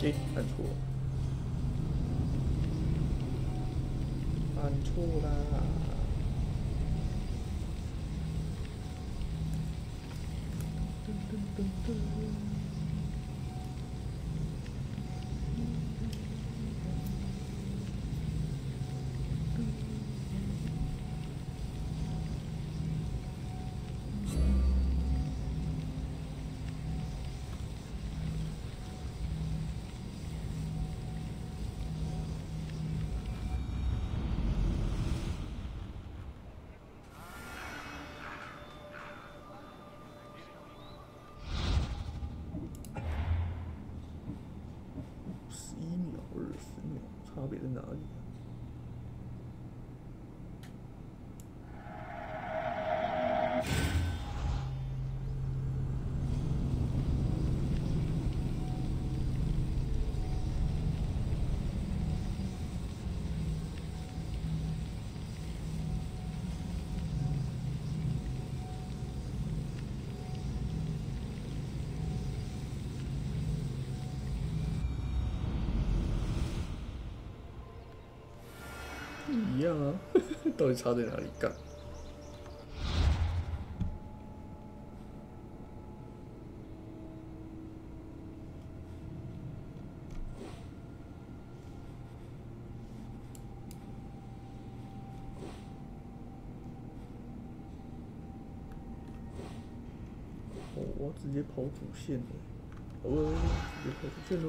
诶，按错了，按错啦！噔噔噔噔。11秒、20秒，差别在哪里啊？一样啊，到底差在哪里？干？哦，我直接跑主线了，哦，直接跑主线喽。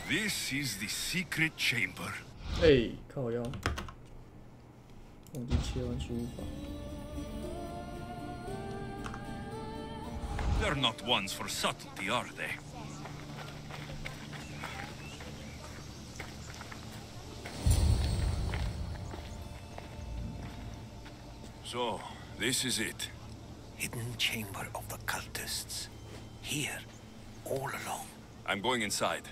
This is the secret chamber. 哎，靠腰，忘记切换输入法。They're not ones for subtlety, are they? So, this is it. Hidden chamber of the cultists. Here, all alone. I'm going inside.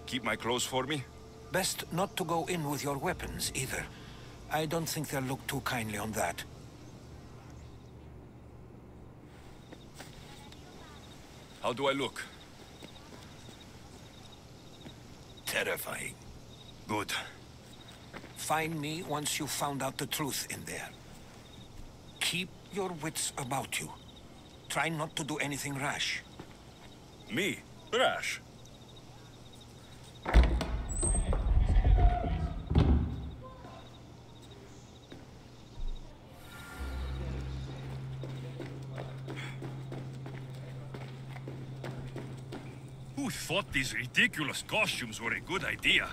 Keep my clothes for me? Best not to go in with your weapons, either. I don't think they'll look too kindly on that. How do I look? Terrifying. Good. Find me once you've found out the truth in there. Keep your wits about you. Try not to do anything rash. Me? Rash? Who thought these ridiculous costumes were a good idea?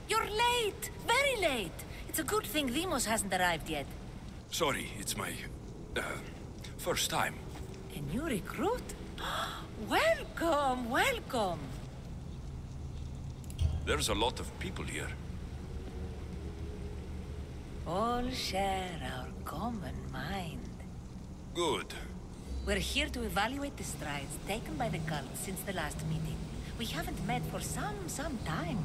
You're late! Very late! It's a good thing Demos hasn't arrived yet. Sorry, it's my... first time. A new recruit? Welcome, welcome! There's a lot of people here. All share our common mind. Good. We're here to evaluate the strides taken by the cult since the last meeting. We haven't met for some time.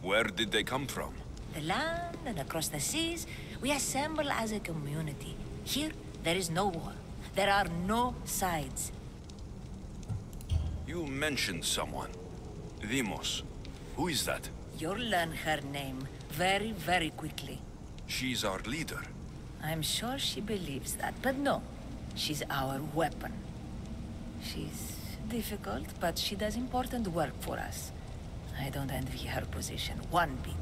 Where did they come from? The land and across the seas, we assemble as a community. Here, there is no war. There are no sides. You mentioned someone. Demos. Who is that? You'll learn her name very, very quickly. She's our leader. I'm sure she believes that, but no. She's our weapon. She's difficult, but she does important work for us. I don't envy her position one bit.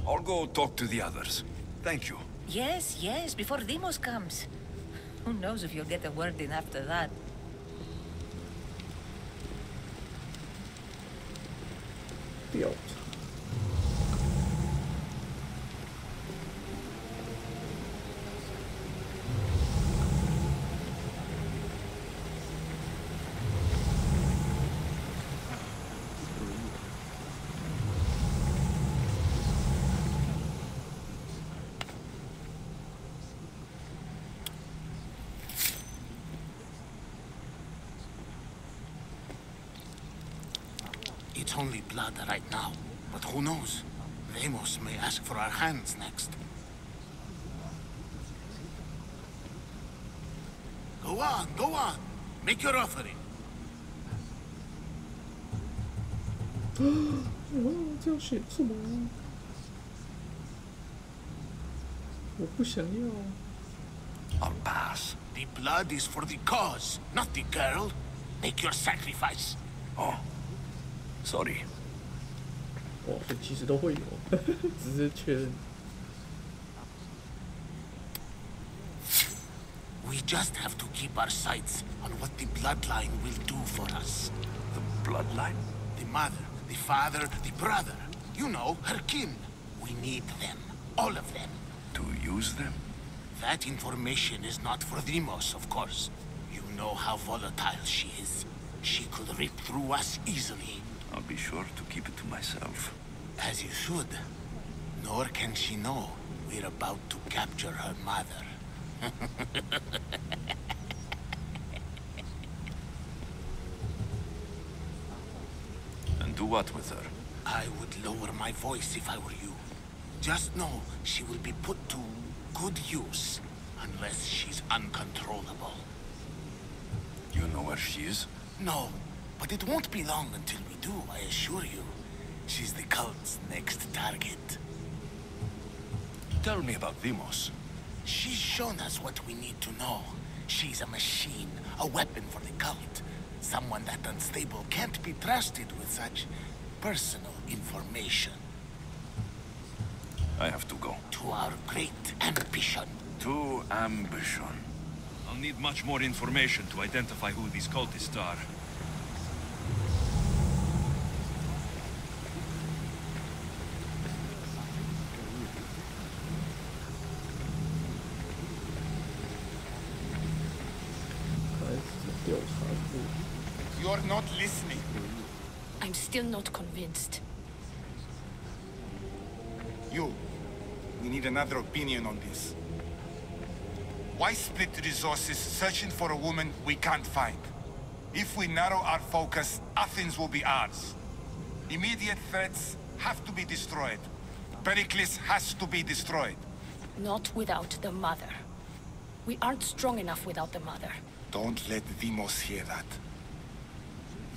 I'll go talk to the others. Thank you. Yes, yes, before Demos comes. Who knows if you'll get a word in after that. Built. It's only blood right now. But who knows? Deimos may ask for our hands next. Go on, go on. Make your offering. 这要选什么？我不想要。 I'll pass. The blood is for the cause, not the girl. Make your sacrifice. Oh, sorry. 哦，所以其实都会有，只是确认。 We just have to keep our sights on what the bloodline will do for us. The bloodline? The mother, the father, the brother. You know, her kin. We need them. All of them. To use them? That information is not for Deimos, of course. You know how volatile she is. She could rip through us easily. I'll be sure to keep it to myself. As you should. Nor can she know we're about to capture her mother. And do what with her? I would lower my voice if I were you. Just know she will be put to good use, unless she's uncontrollable. You know where she is? No, but it won't be long until we do, I assure you. She's the cult's next target. Tell me about Deimos. She's shown us what we need to know. She's a machine, a weapon for the cult. Someone that unstable can't be trusted with such personal information. I have to go. To our great ambition. To ambition. I'll need much more information to identify who these cultists are. You're not listening. I'm still not convinced. We need another opinion on this. Why split resources searching for a woman we can't find? If we narrow our focus, Athens will be ours. Immediate threats have to be destroyed. Pericles has to be destroyed. Not without the mother. We aren't strong enough without the mother. Don't let Deimos hear that.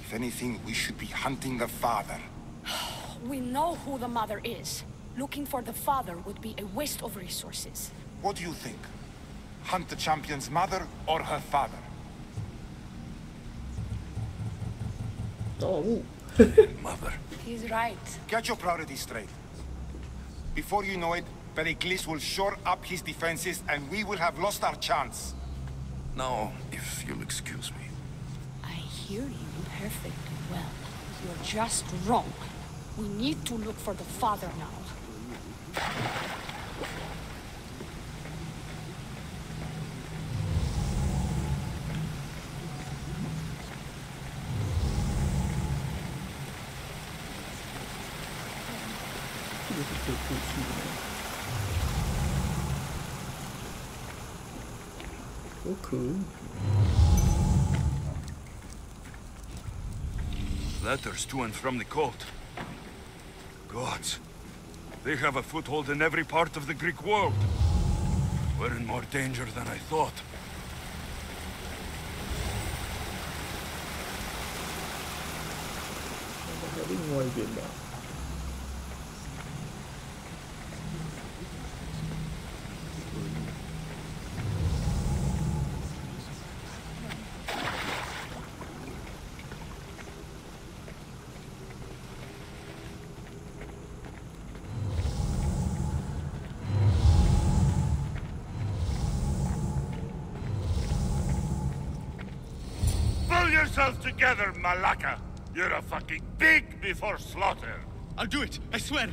If anything, we should be hunting the father. We know who the mother is. Looking for the father would be a waste of resources. What do you think? Hunt the champion's mother or her father? Oh. Mother. He's right. Get your priorities straight. Before you know it, Pericles will shore up his defenses and we will have lost our chance. Now, if you'll excuse me. I hear you perfectly well. You're just wrong. We need to look for the father now. Okay. Letters to and from the cult. Gods. They have a foothold in every part of the Greek world. We're in more danger than I thought. Pull yourself together, Malaka! You're a fucking pig before slaughter! I'll do it, I swear.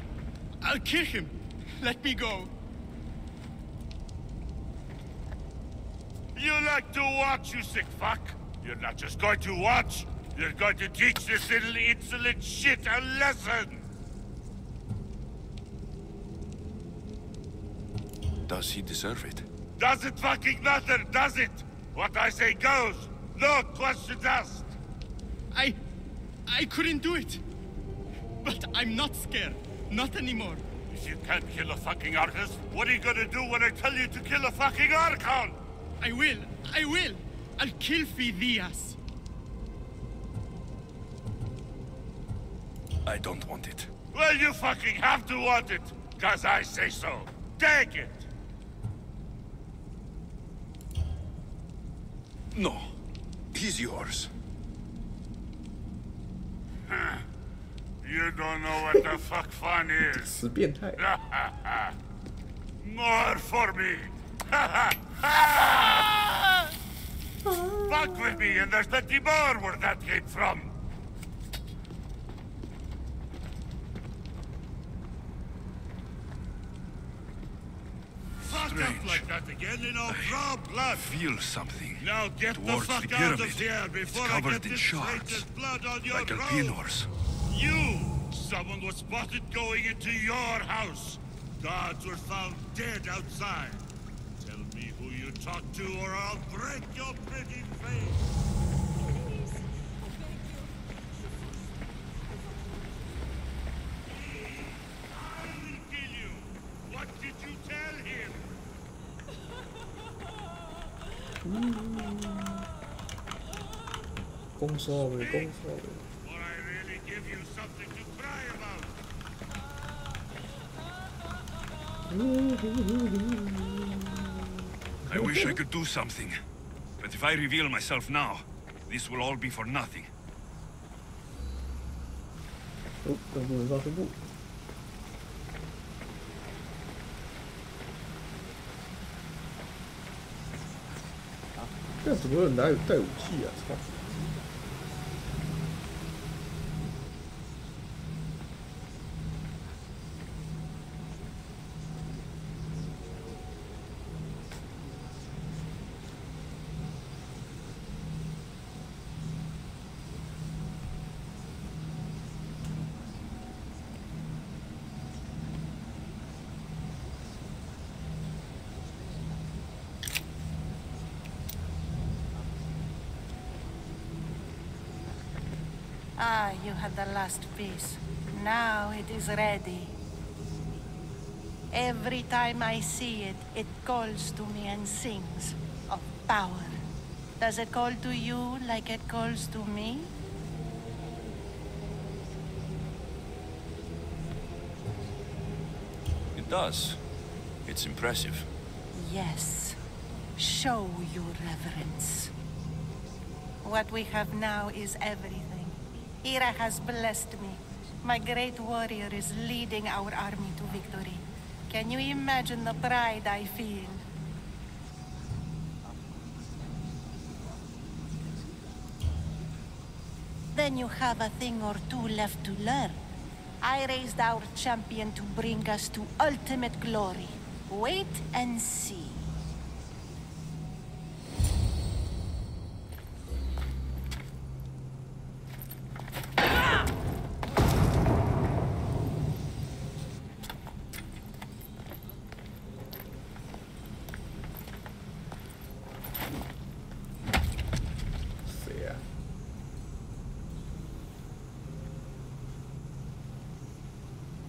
I'll kill him. Let me go. You like to watch, you sick fuck? You're not just going to watch, you're going to teach this little insolent shit a lesson! Does he deserve it? Does it fucking matter, does it? What I say goes, no questions asked! I couldn't do it. But I'm not scared. Not anymore. If you can't kill a fucking artist, what are you gonna do when I tell you to kill a fucking Archon? I will. I will. I'll kill Phidias. I don't want it. Well, you fucking have to want it, 'cause I say so. Take it! No. He's yours. You don't know what the fuck fun is. 死变态。 More for me. Fuck with me and there's plenty more where that came from. Fuck up like that again and I'll draw blood. Feel something. Now get the towards fuck the out pyramid. of here before It's I covered get in this shards, traitor's blood on your like robe. Alpinor's. You! Someone was spotted going into your house. Guards were found dead outside. Tell me who you talked to or I'll break your pretty face. I will kill you. What did you tell him?攻缩尾，攻缩尾。 Or I really give you something to cry about. I wish I could do something. But if I reveal myself now, this will all be for nothing. 哦，登录人造宣布。这怎么有人带武器啊？操！Ah, you had the last piece. Now it is ready. Every time I see it, it calls to me and sings of power. Does it call to you like it calls to me? It does. It's impressive. Yes. Show your reverence. What we have now is everything. Ira has blessed me. My great warrior is leading our army to victory. Can you imagine the pride I feel? Then you have a thing or two left to learn. I raised our champion to bring us to ultimate glory. Wait and see.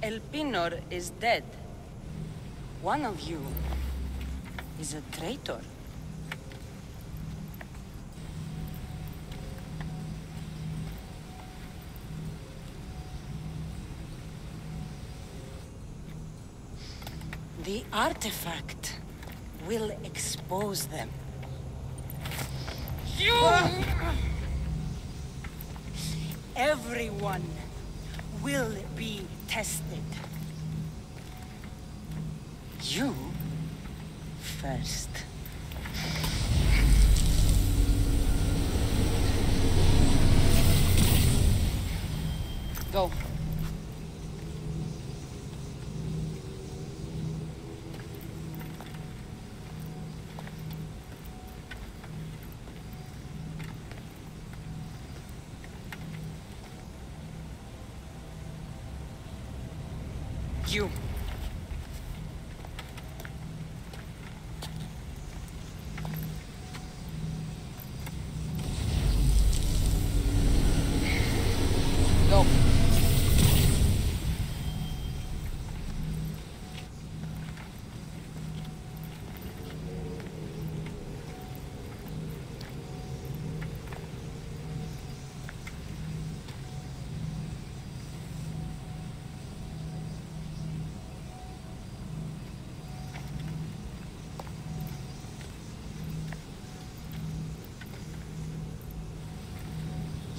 Elpinor is dead. One of you is a traitor. The artifact will expose them. You! Everyone will be tested. You first. Go. You. Go.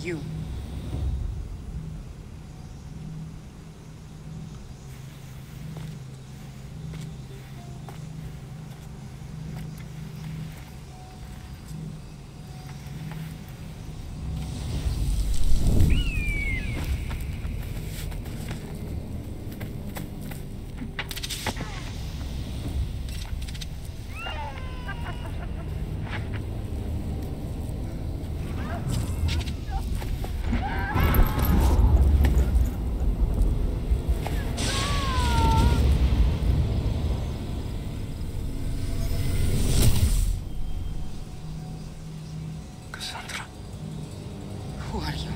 You. Who are you?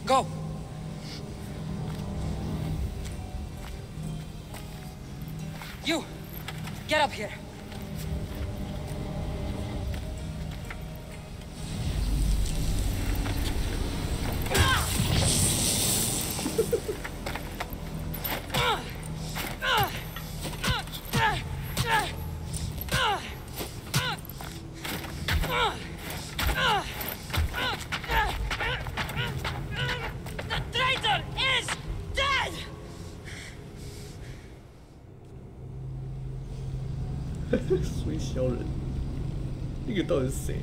Go! You! Get up here!水小人，那个到底是谁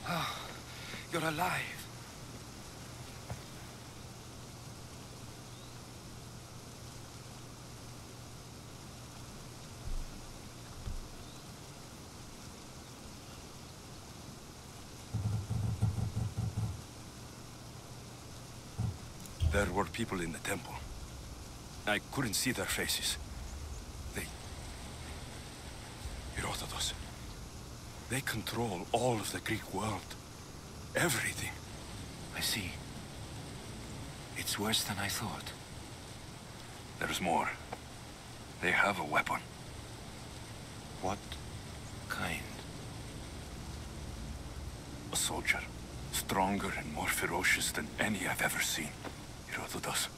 啊？You're alive. There were people in the temple. I couldn't see their faces. Herodotus. They control all of the Greek world. Everything. I see. It's worse than I thought. There's more. They have a weapon. What kind? A soldier. Stronger and more ferocious than any I've ever seen. Herodotus.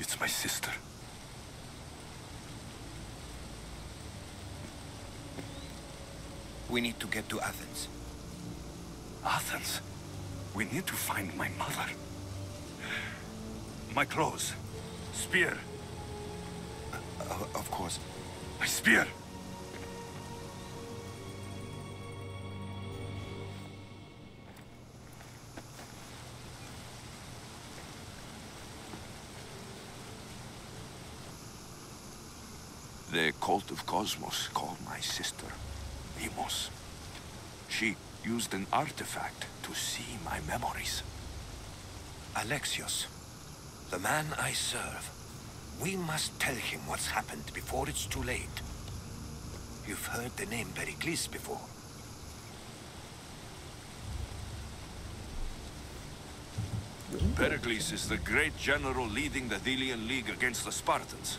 It's my sister. We need to get to Athens. Athens? We need to find my mother. My clothes. Spear. Of course. My spear! The cult of Cosmos called my sister Deimos. She used an artifact to see my memories. Alexios, the man I serve. We must tell him what's happened before it's too late. You've heard the name Pericles before. Pericles is the great general leading the Delian League against the Spartans.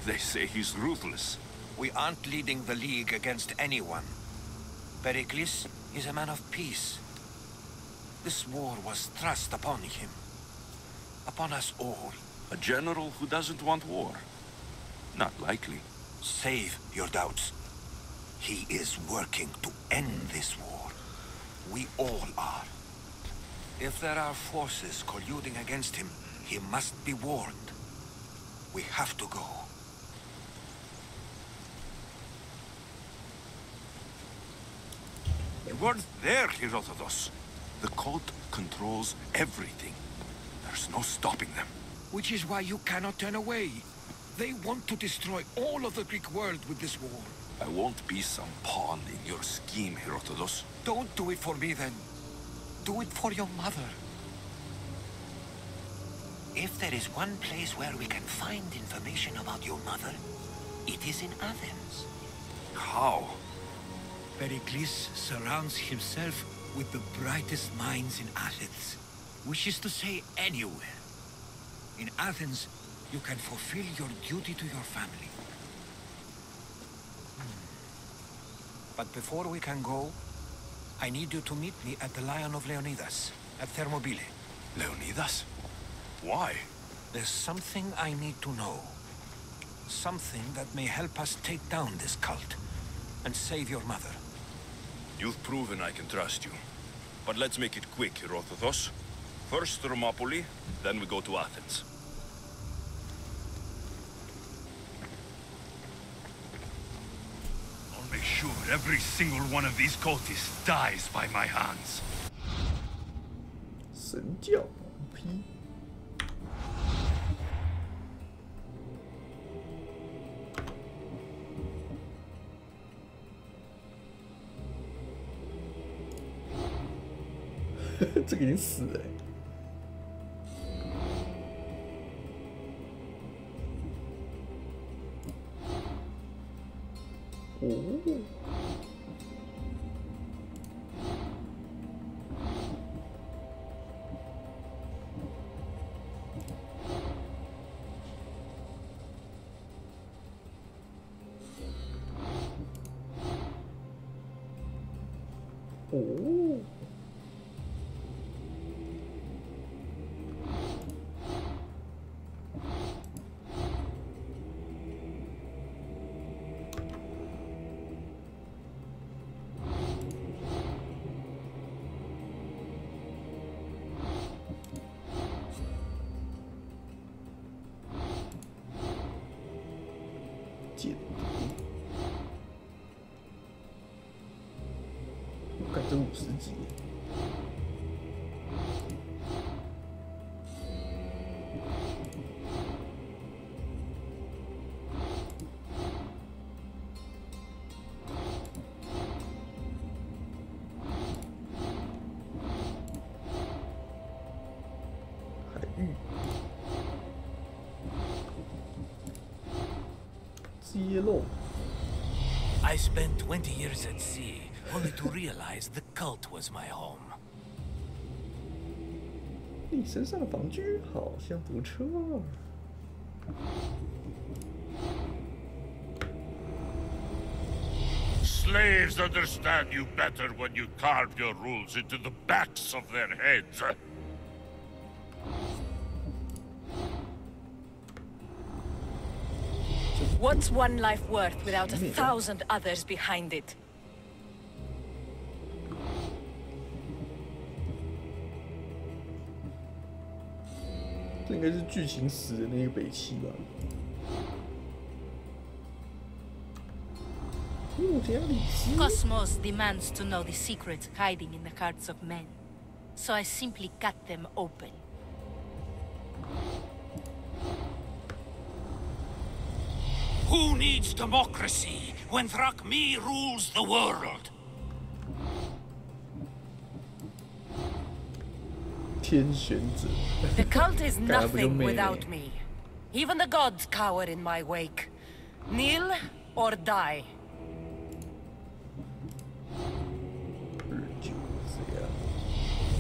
They say he's ruthless. We aren't leading the League against anyone. Pericles is a man of peace. This war was thrust upon him. Upon us all. A general who doesn't want war? Not likely. Save your doubts. He is working to end this war. We all are. If there are forces colluding against him, he must be warned. We have to go. You weren't there, Herodotus. The cult controls everything. There's no stopping them. Which is why you cannot turn away. They want to destroy all of the Greek world with this war. I won't be some pawn in your scheme, Herodotus. Don't do it for me, then. Do it for your mother. If there is one place where we can find information about your mother, it is in Athens. How? Pericles surrounds himself with the brightest minds in Athens. Which is to say, anywhere. In Athens, you can fulfill your duty to your family. But before we can go, I need you to meet me at the Lion of Leonidas, at Thermopylae. Leonidas? Why? There's something I need to know. Something that may help us take down this cult and save your mother. You've proven I can trust you. But let's make it quick, Herodotos. First Thermopylae, then we go to Athens. I'll make sure every single one of these cultists dies by my hands. 神教狂批。这个已经死了欸。哦。哦。间谍，我感觉50级。海域。揭露。 I spent 20 years at sea, only to realize the cult was my home. 你身上的防具好像不错。 Slaves understand you better when you carve your rules into the backs of their heads. What's one life worth without 1,000 others behind it? 这应该是剧情死的那个北七吧？穆加里斯。 Cosmos demands to know the secrets hiding in the hearts of men, so I simply cut them open. Who needs democracy when Thrakmi rules the world? 天选者。 The cult is 干不就 nothing 没了 without me. Even the gods cower in my wake. Kneel or die. 日久这样。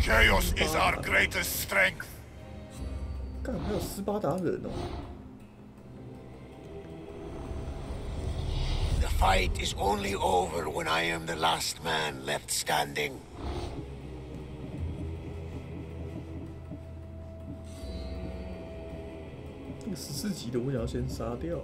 Chaos is our greatest strength. 干，还有斯巴达人哦。 The fight is only over when I am the last man left standing. 这个14级的我想要先杀掉。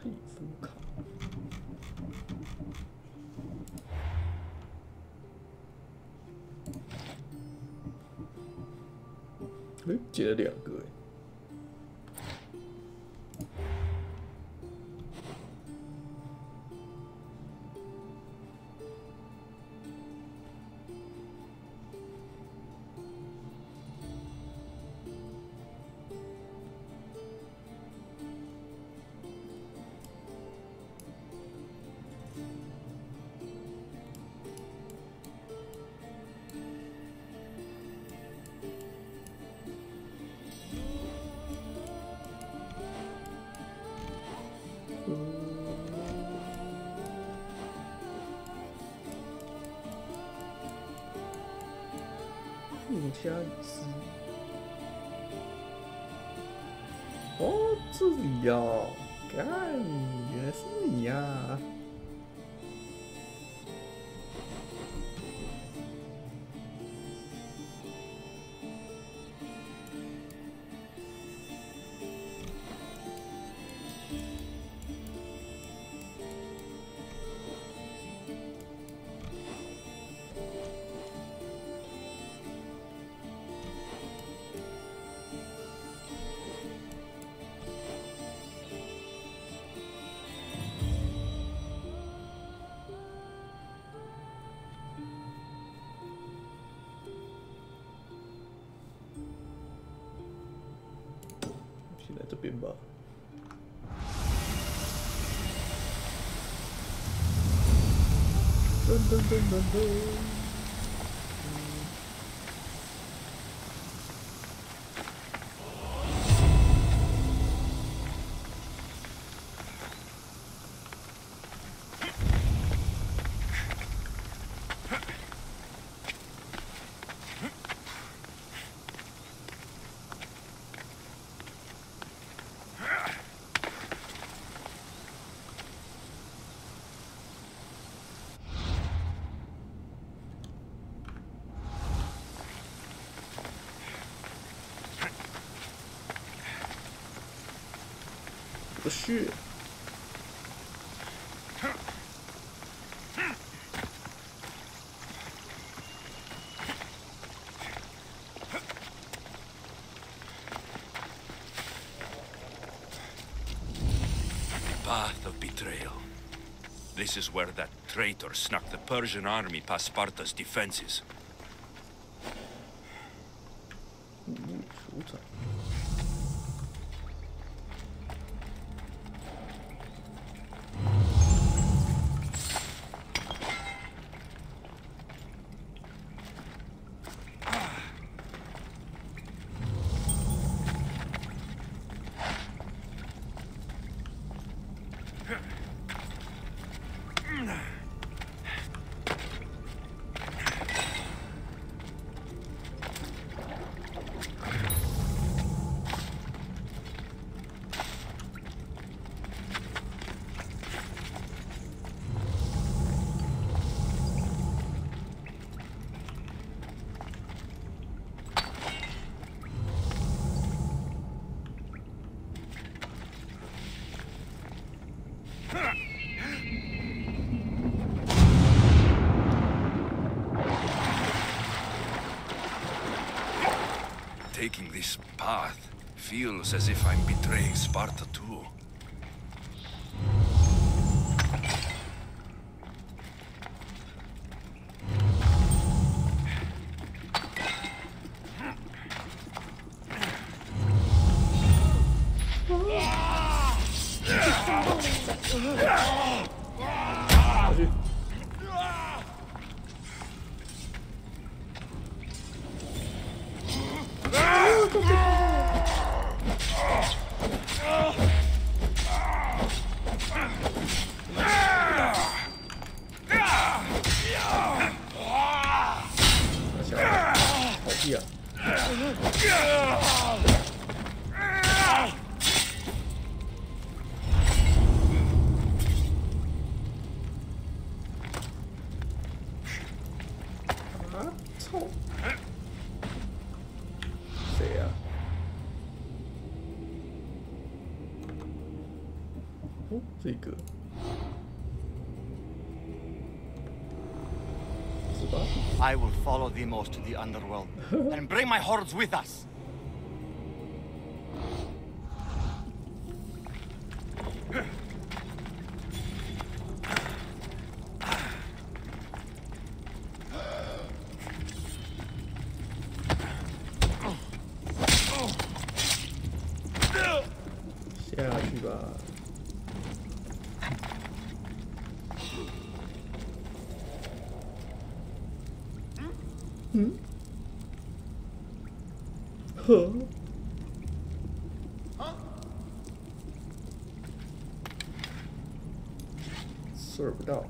皮肤卡。解了2个哎。掐里斯。哦，这里哦，干，原来是你呀、啊！先来这边吧。噔噔噔噔噔。不是。Path of betrayal. This is where that traitor snuck the Persian army past Sparta's defenses. 酋长。Taking this path feels as if I'm betraying Sparta too.谁呀？哦，这个是吧？ I will follow the most to the underworld and bring my hordes with us. 下去吧。嗯？呵？射不到。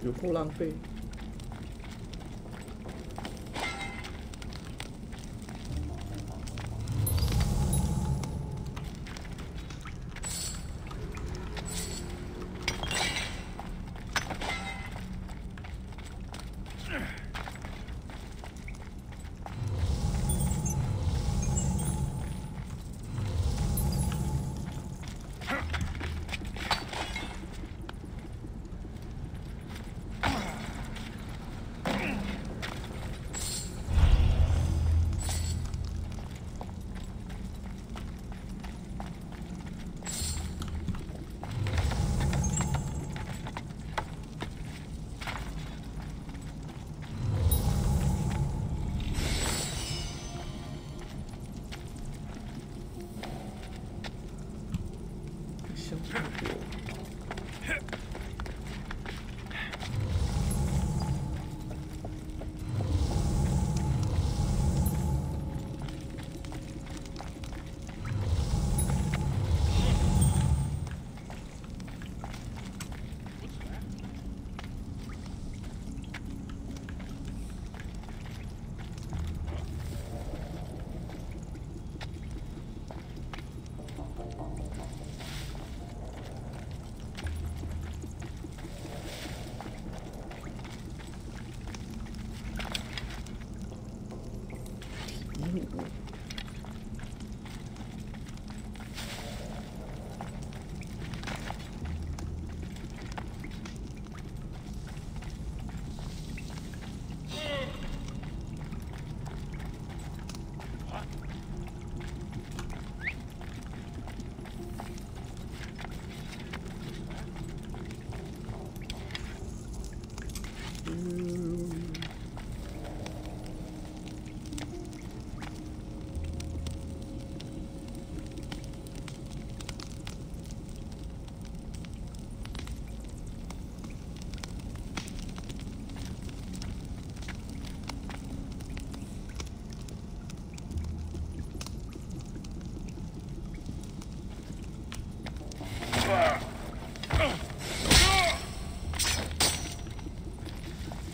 有够浪费。想太多。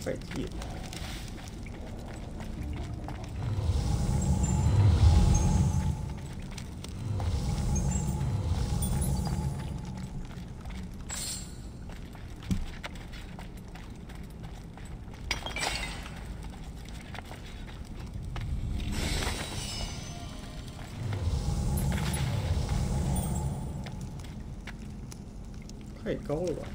再见。太高了吧！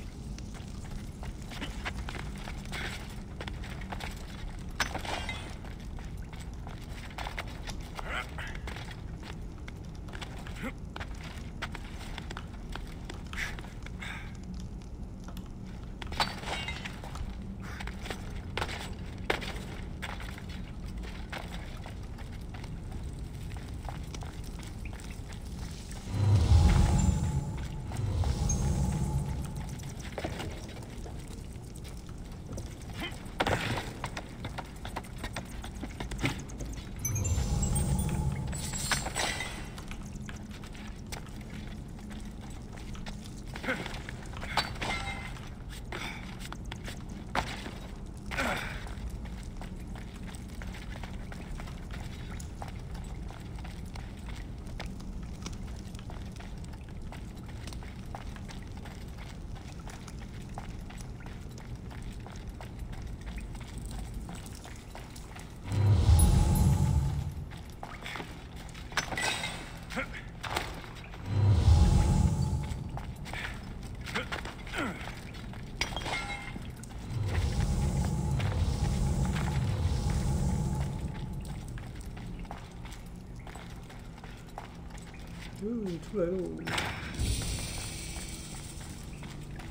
出来喽！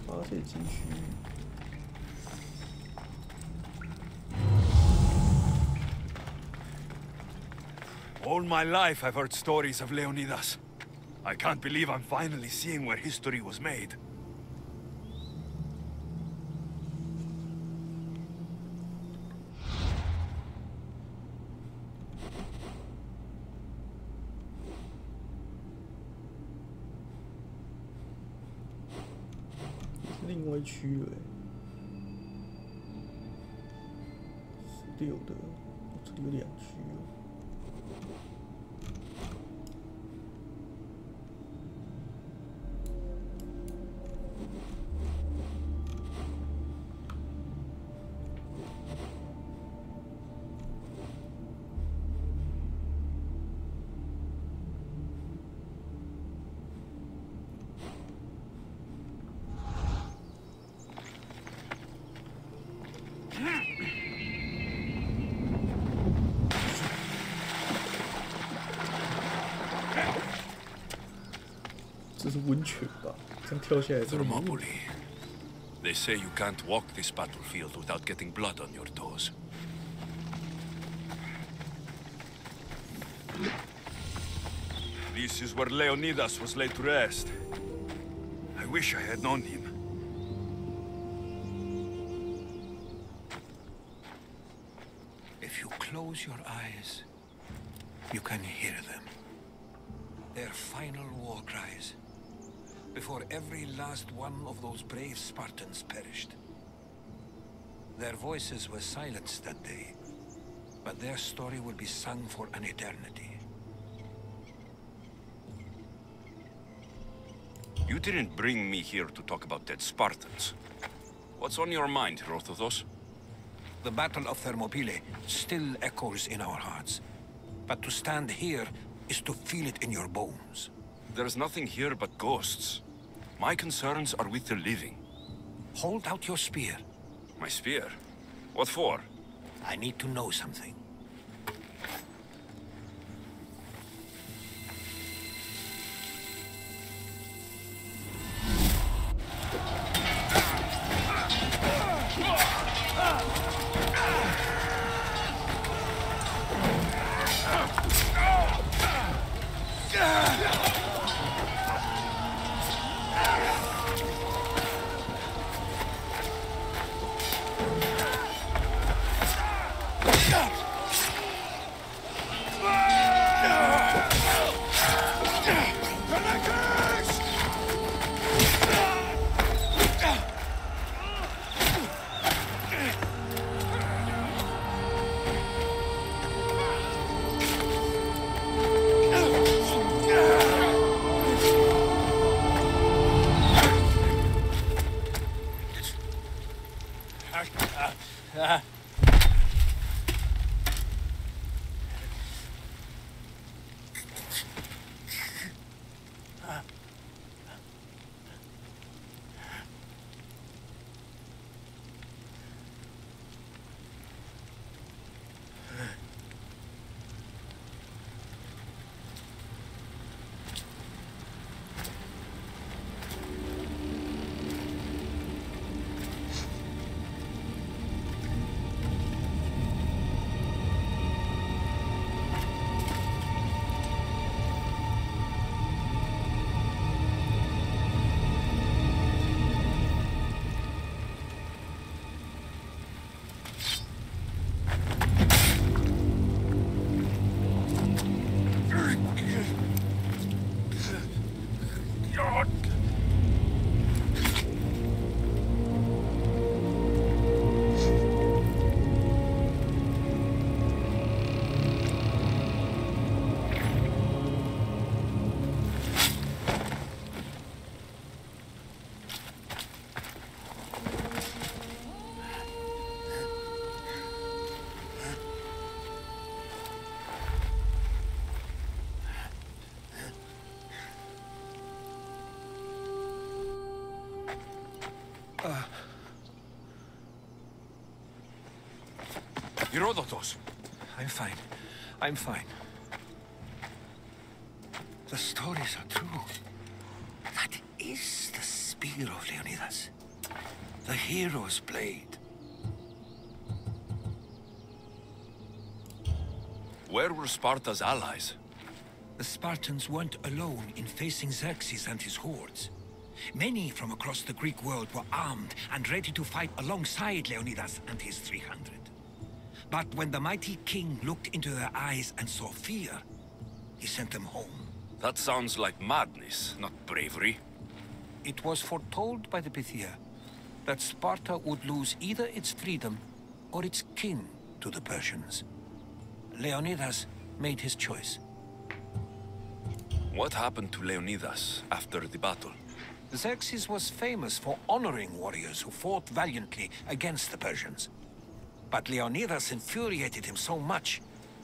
发现禁区。All my life I've heard stories of Leonidas. I can't believe I'm finally seeing where history was made.另外区了。6的，这里有2区哦。这是温泉吧？这样跳下来真的没问题。 They say you can't walk this battlefield without getting blood on your toes. This is where Leonidas was laid to rest. I wish I had known him. If you close your eyes, you can hear them. Their final war cries. Before every last one of those brave Spartans perished. Their voices were silenced that day, but their story will be sung for an eternity. You didn't bring me here to talk about dead Spartans. What's on your mind, Herodotus? The Battle of Thermopylae still echoes in our hearts, but to stand here is to feel it in your bones. There's nothing here but ghosts. My concerns are with the living. Hold out your spear. My spear? What for? I need to know something. Herodotus! I'm fine. I'm fine. The stories are true. That is the spear of Leonidas. The hero's blade. Where were Sparta's allies? The Spartans weren't alone in facing Xerxes and his hordes. Many from across the Greek world were armed and ready to fight alongside Leonidas and his 300. But when the mighty king looked into their eyes and saw fear, he sent them home. That sounds like madness, not bravery. It was foretold by the Pythia that Sparta would lose either its freedom or its king to the Persians. Leonidas made his choice. What happened to Leonidas after the battle? Xerxes was famous for honoring warriors who fought valiantly against the Persians. But Leonidas infuriated him so much,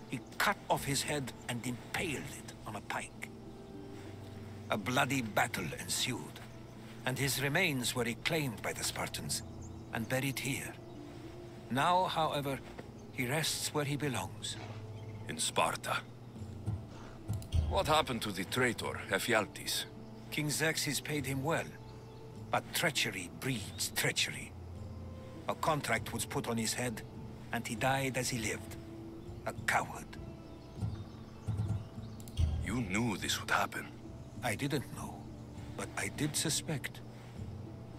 he cut off his head and impaled it on a pike. A bloody battle ensued, and his remains were reclaimed by the Spartans and buried here. Now, however, he rests where he belongs. In Sparta. What happened to the traitor, Ephialtes? King Xerxes paid him well, but treachery breeds treachery. A contract was put on his head, and he died as he lived. A coward. You knew this would happen. I didn't know, but I did suspect.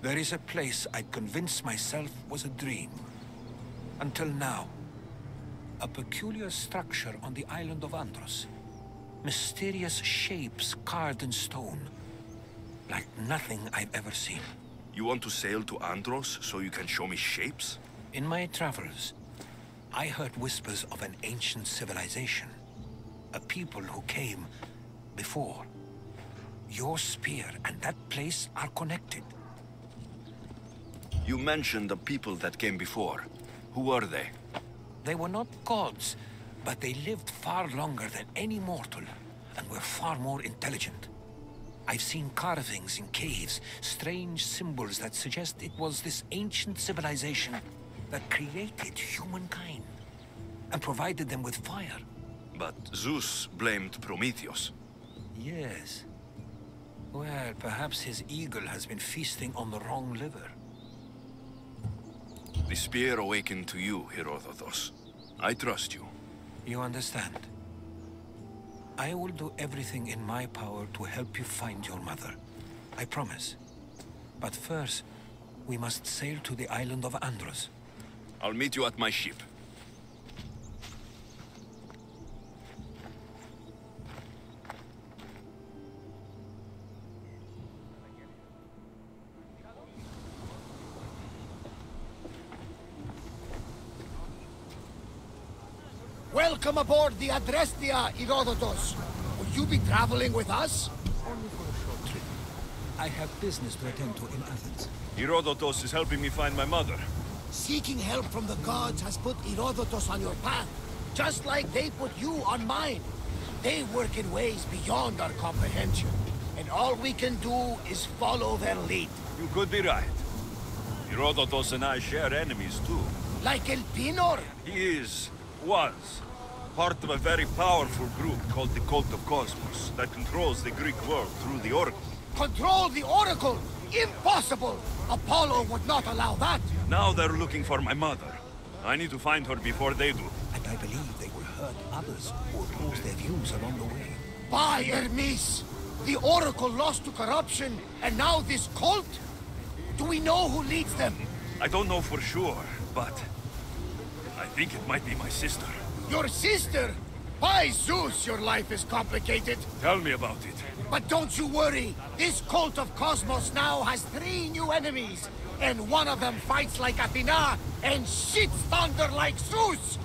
There is a place I'd convinced myself was a dream. Until now. A peculiar structure on the island of Andros. Mysterious shapes carved in stone. Like nothing I've ever seen. You want to sail to Andros so you can show me shapes? In my travels, I heard whispers of an ancient civilization. A people who came before. Your spear and that place are connected. You mentioned the people that came before. Who were they? They were not gods, but they lived far longer than any mortal, and were far more intelligent. I've seen carvings in caves, strange symbols that suggest it was this ancient civilization that created humankind, and provided them with fire. But Zeus blamed Prometheus. Yes. Well, perhaps his eagle has been feasting on the wrong liver. The spear awakened to you, Herodotus. I trust you. You understand? I will do everything in my power to help you find your mother. I promise. But first, we must sail to the island of Andros. I'll meet you at my ship. Welcome aboard the Adrestia, Herodotus. Will you be traveling with us? Only for a short trip. I have business to attend to in Athens. Herodotus is helping me find my mother. Seeking help from the gods has put Herodotus on your path, just like they put you on mine. They work in ways beyond our comprehension, and all we can do is follow their lead. You could be right. Herodotus and I share enemies too. Like El Pinor? He was, part of a very powerful group called the Cult of Cosmos that controls the Greek world through the Oracle. Control the Oracle? Impossible! Apollo would not allow that! Now they're looking for my mother. I need to find her before they do. And I believe they will hurt others who oppose their views along the way. By Hermes! The Oracle lost to corruption, and now this cult? Do we know who leads them? I don't know for sure, but I think it might be my sister. Your sister? By Zeus, your life is complicated. Tell me about it. But don't you worry. This cult of Cosmos now has 3 new enemies. And one of them fights like Athena and shits thunder like Zeus.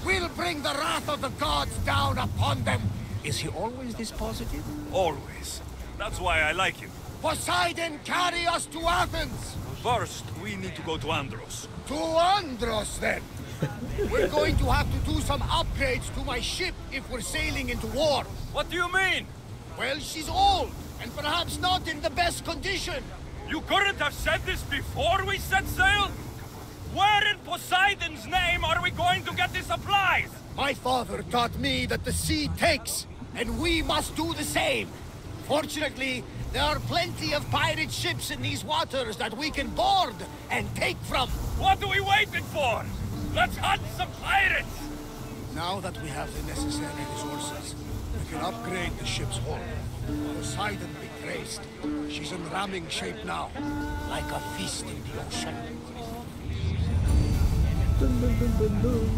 We'll bring the wrath of the gods down upon them. Is he always this positive? Always. That's why I like him. Poseidon, carry us to Athens. First, we need to go to Andros. To Andros, then. We're going to have to do some upgrades to my ship if we're sailing into war. What do you mean? Well, she's old, and perhaps not in the best condition. You couldn't have said this before we set sail? Where in Poseidon's name are we going to get the supplies? My father taught me that the sea takes, and we must do the same. Fortunately, there are plenty of pirate ships in these waters that we can board and take from. What are we waiting for? Let's hunt some pirates! Now that we have the necessary resources, we can upgrade the ship's hull. Poseidon be praised. She's in ramming shape now, like a feast in the ocean. Dun, dun, dun, dun, dun.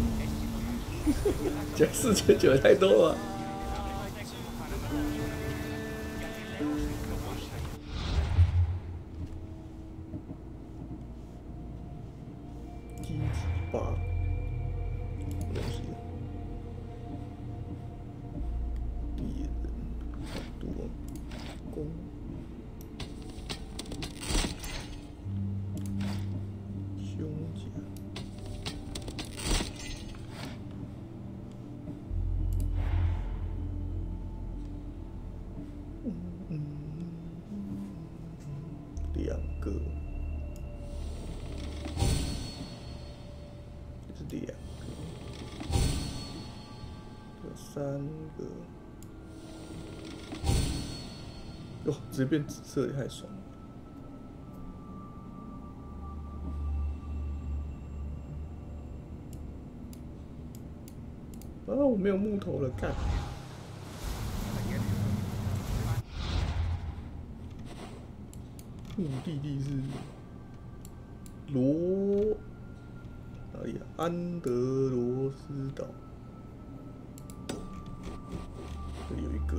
讲499太多了。第8。么东西？猎人，多弓，胸甲。 2个，这是2个，有3个，哟，直接变紫色也太爽了！啊，我没有木头了，干！ 目的地是哪里啊？安德罗斯岛，这里有一个，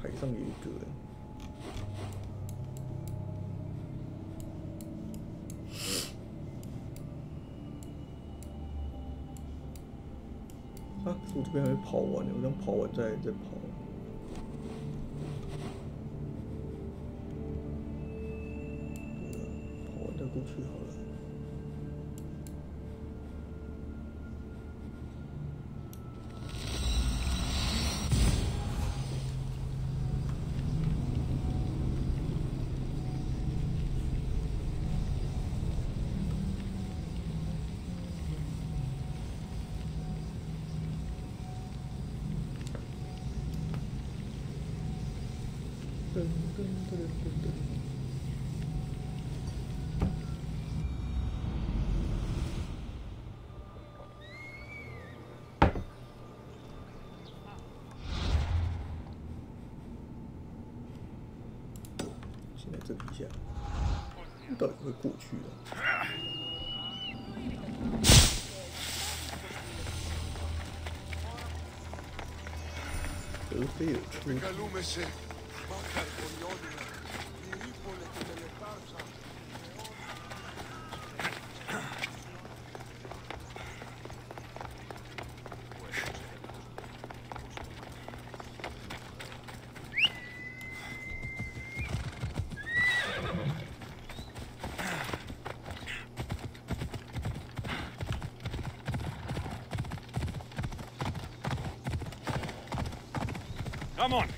海上有一个。啊，可是我这边还没跑完呢，我想跑完再跑。 过去好了。噔噔噔噔噔。 现在这里一下，到底会过去的？德菲尔出。 Come on.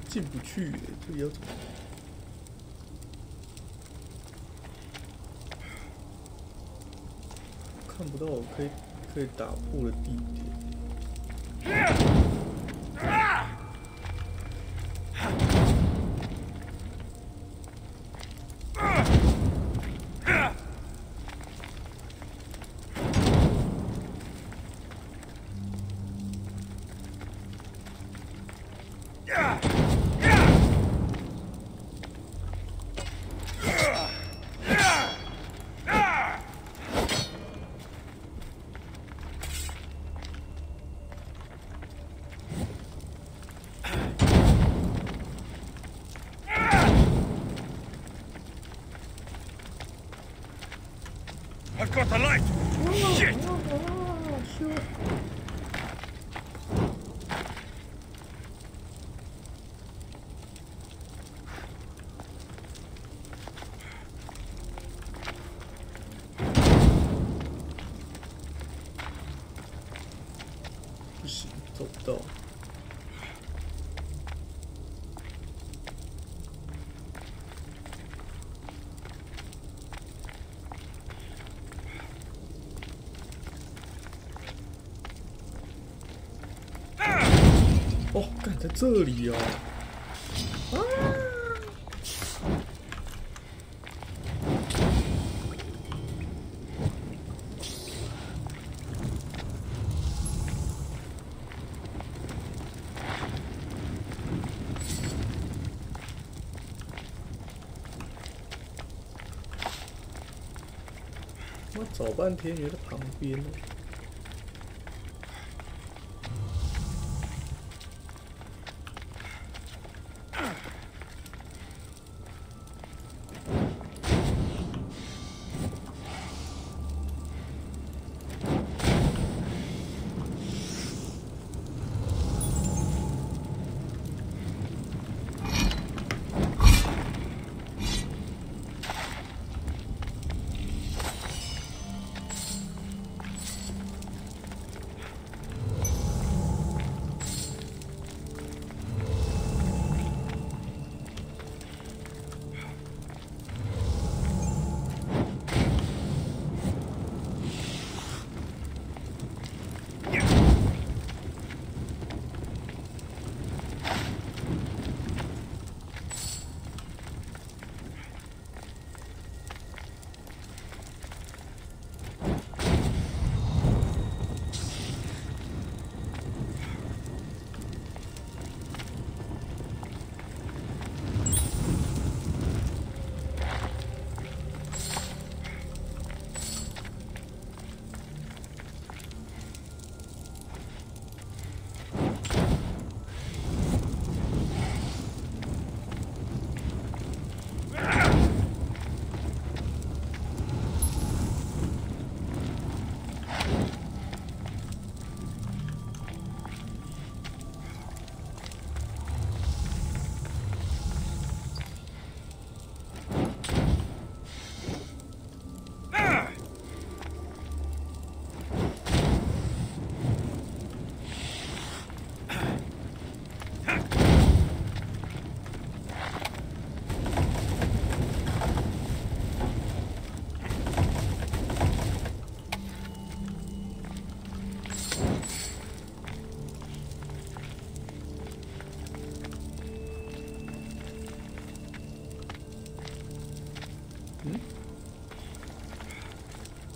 进不去耶，这里要怎么？看不到可以打破的地点。I've got the light! Shit! 不行，走不到。哦，干在这里哦！啊！我找半天，原来在旁边呢。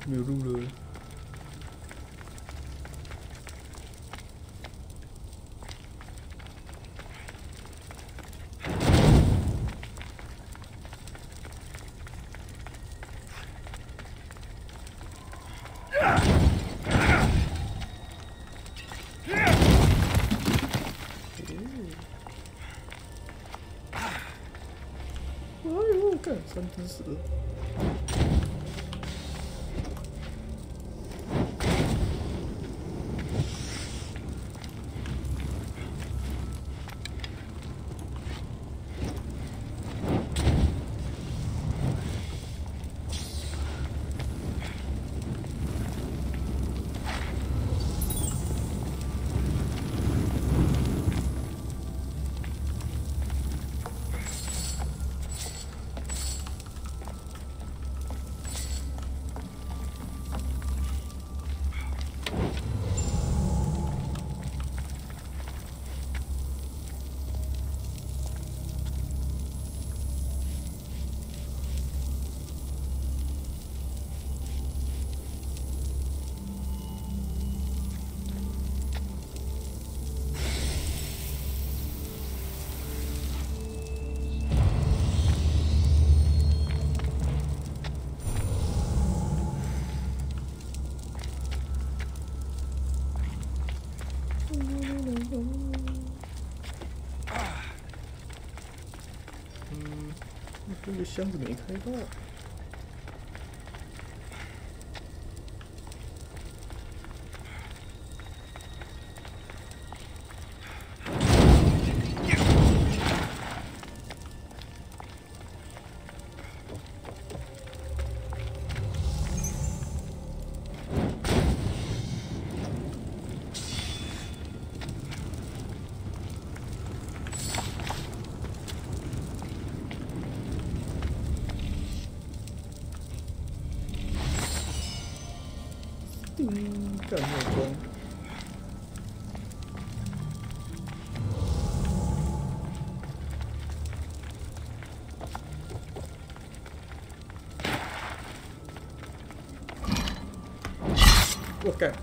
没有路了。哎呦，干3只死了。这个箱子没开到。干没有装。我干。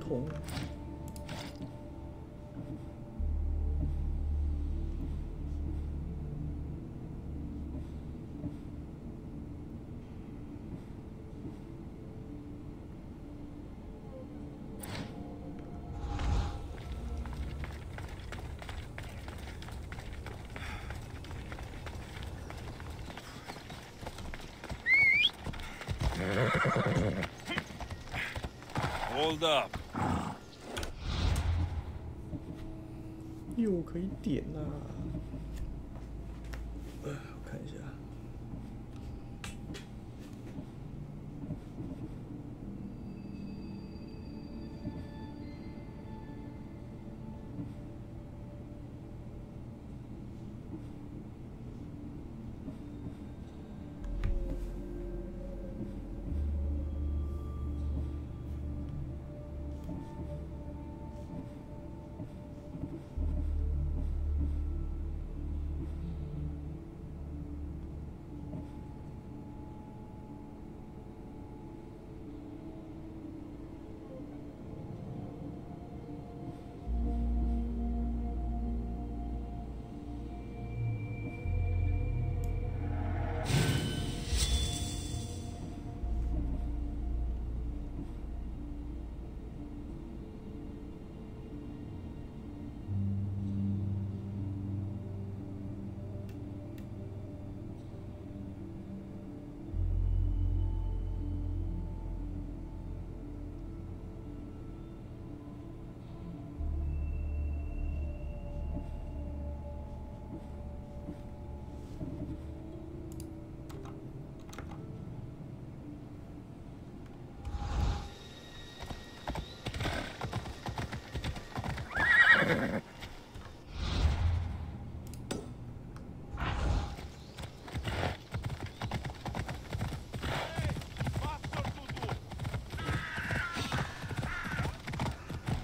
痛。Hold up. 又可以点啦、我看一下。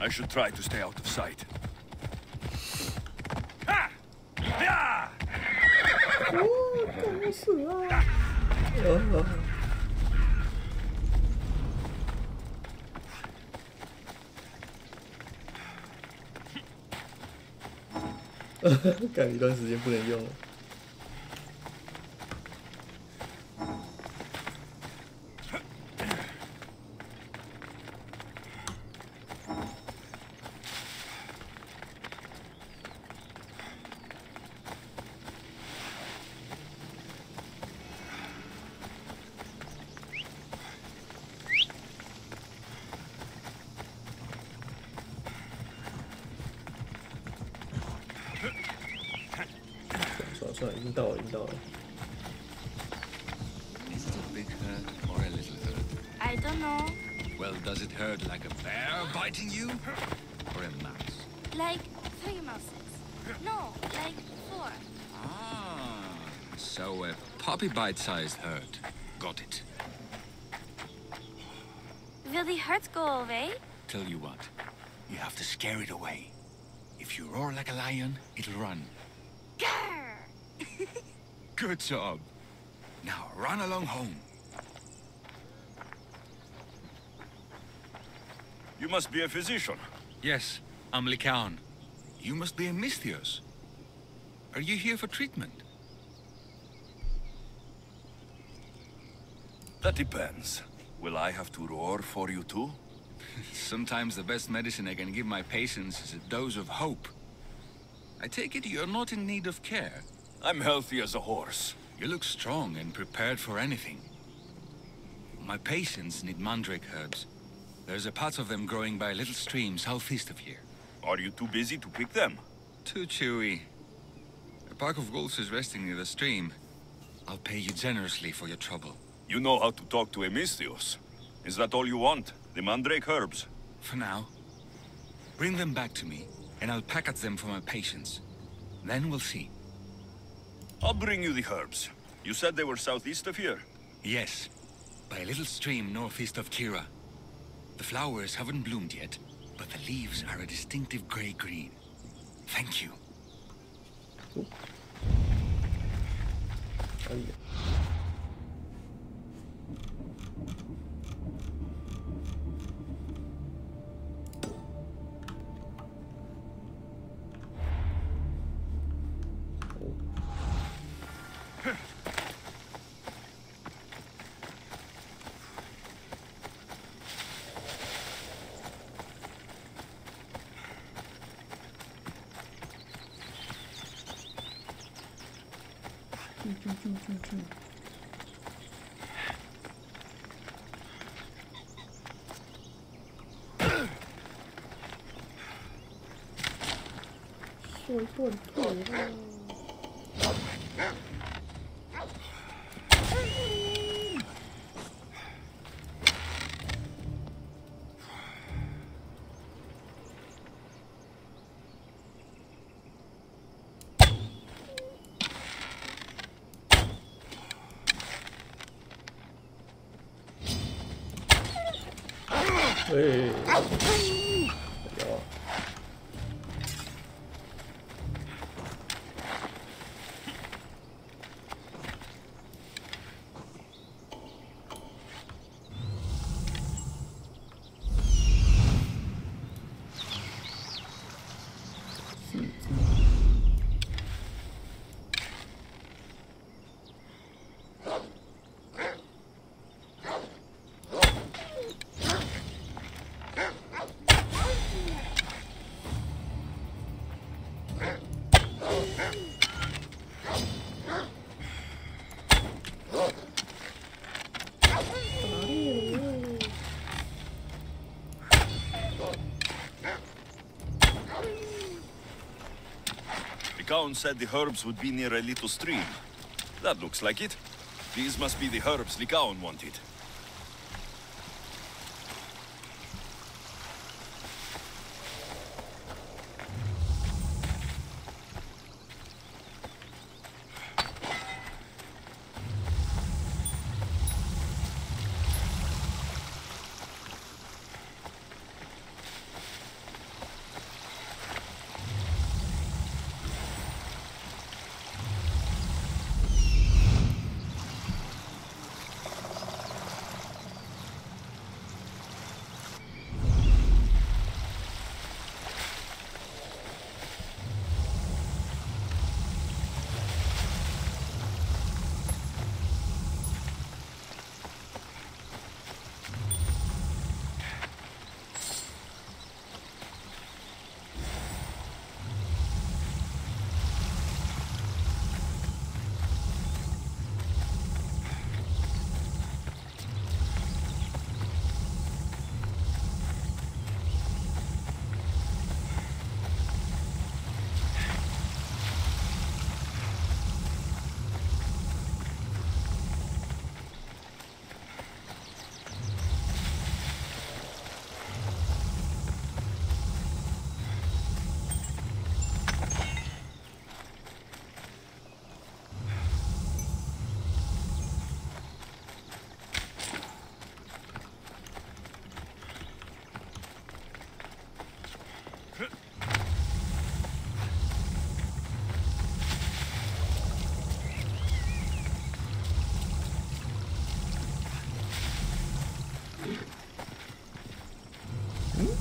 I should try to stay out of sight. 干我死了！干一段时间不能用了。算了，已经到了，已经到了。 Is it a big hurt or a little hurt? I don't know. Well, does it hurt like a bear biting you? Or a mouse? Like 3 mouses. No, like 4. Ah, so a puppy bite-sized hurt. Got it. Will the hurt go away? Tell you what, you have to scare it away. If you roar like a lion, it'll run. Grr! Good job. Now run along home. You must be a physician. Yes, I'm Lycaon. You must be a Misthios. Are you here for treatment? That depends. Will I have to roar for you too? Sometimes the best medicine I can give my patients is a dose of hope. I take it you're not in need of care. I'm healthy as a horse. You look strong and prepared for anything. My patients need mandrake herbs. There's a patch of them growing by a little stream southeast of here. Are you too busy to pick them? Too chewy. A pack of wolves is resting near the stream. I'll pay you generously for your trouble. You know how to talk to Emistios. Is that all you want? The mandrake herbs? For now. Bring them back to me, and I'll package them for my patients. Then we'll see. I'll bring you the herbs. You said they were southeast of here? Yes. By a little stream northeast of Kira. The flowers haven't bloomed yet, but the leaves are a distinctive gray-green. Thank you. 摔断腿了。哎，有啊。The Count said the herbs would be near a little stream. That looks like it. These must be the herbs the Count wanted.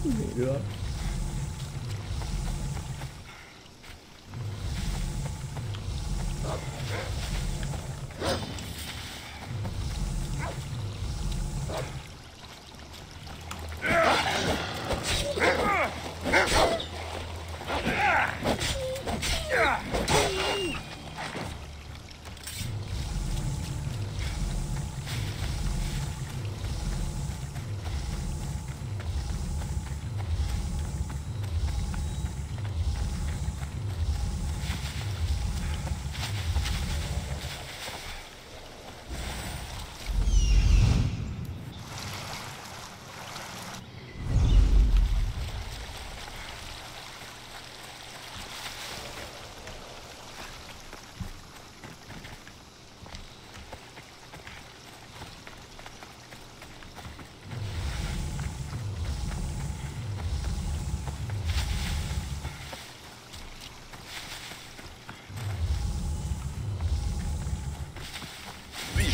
没了。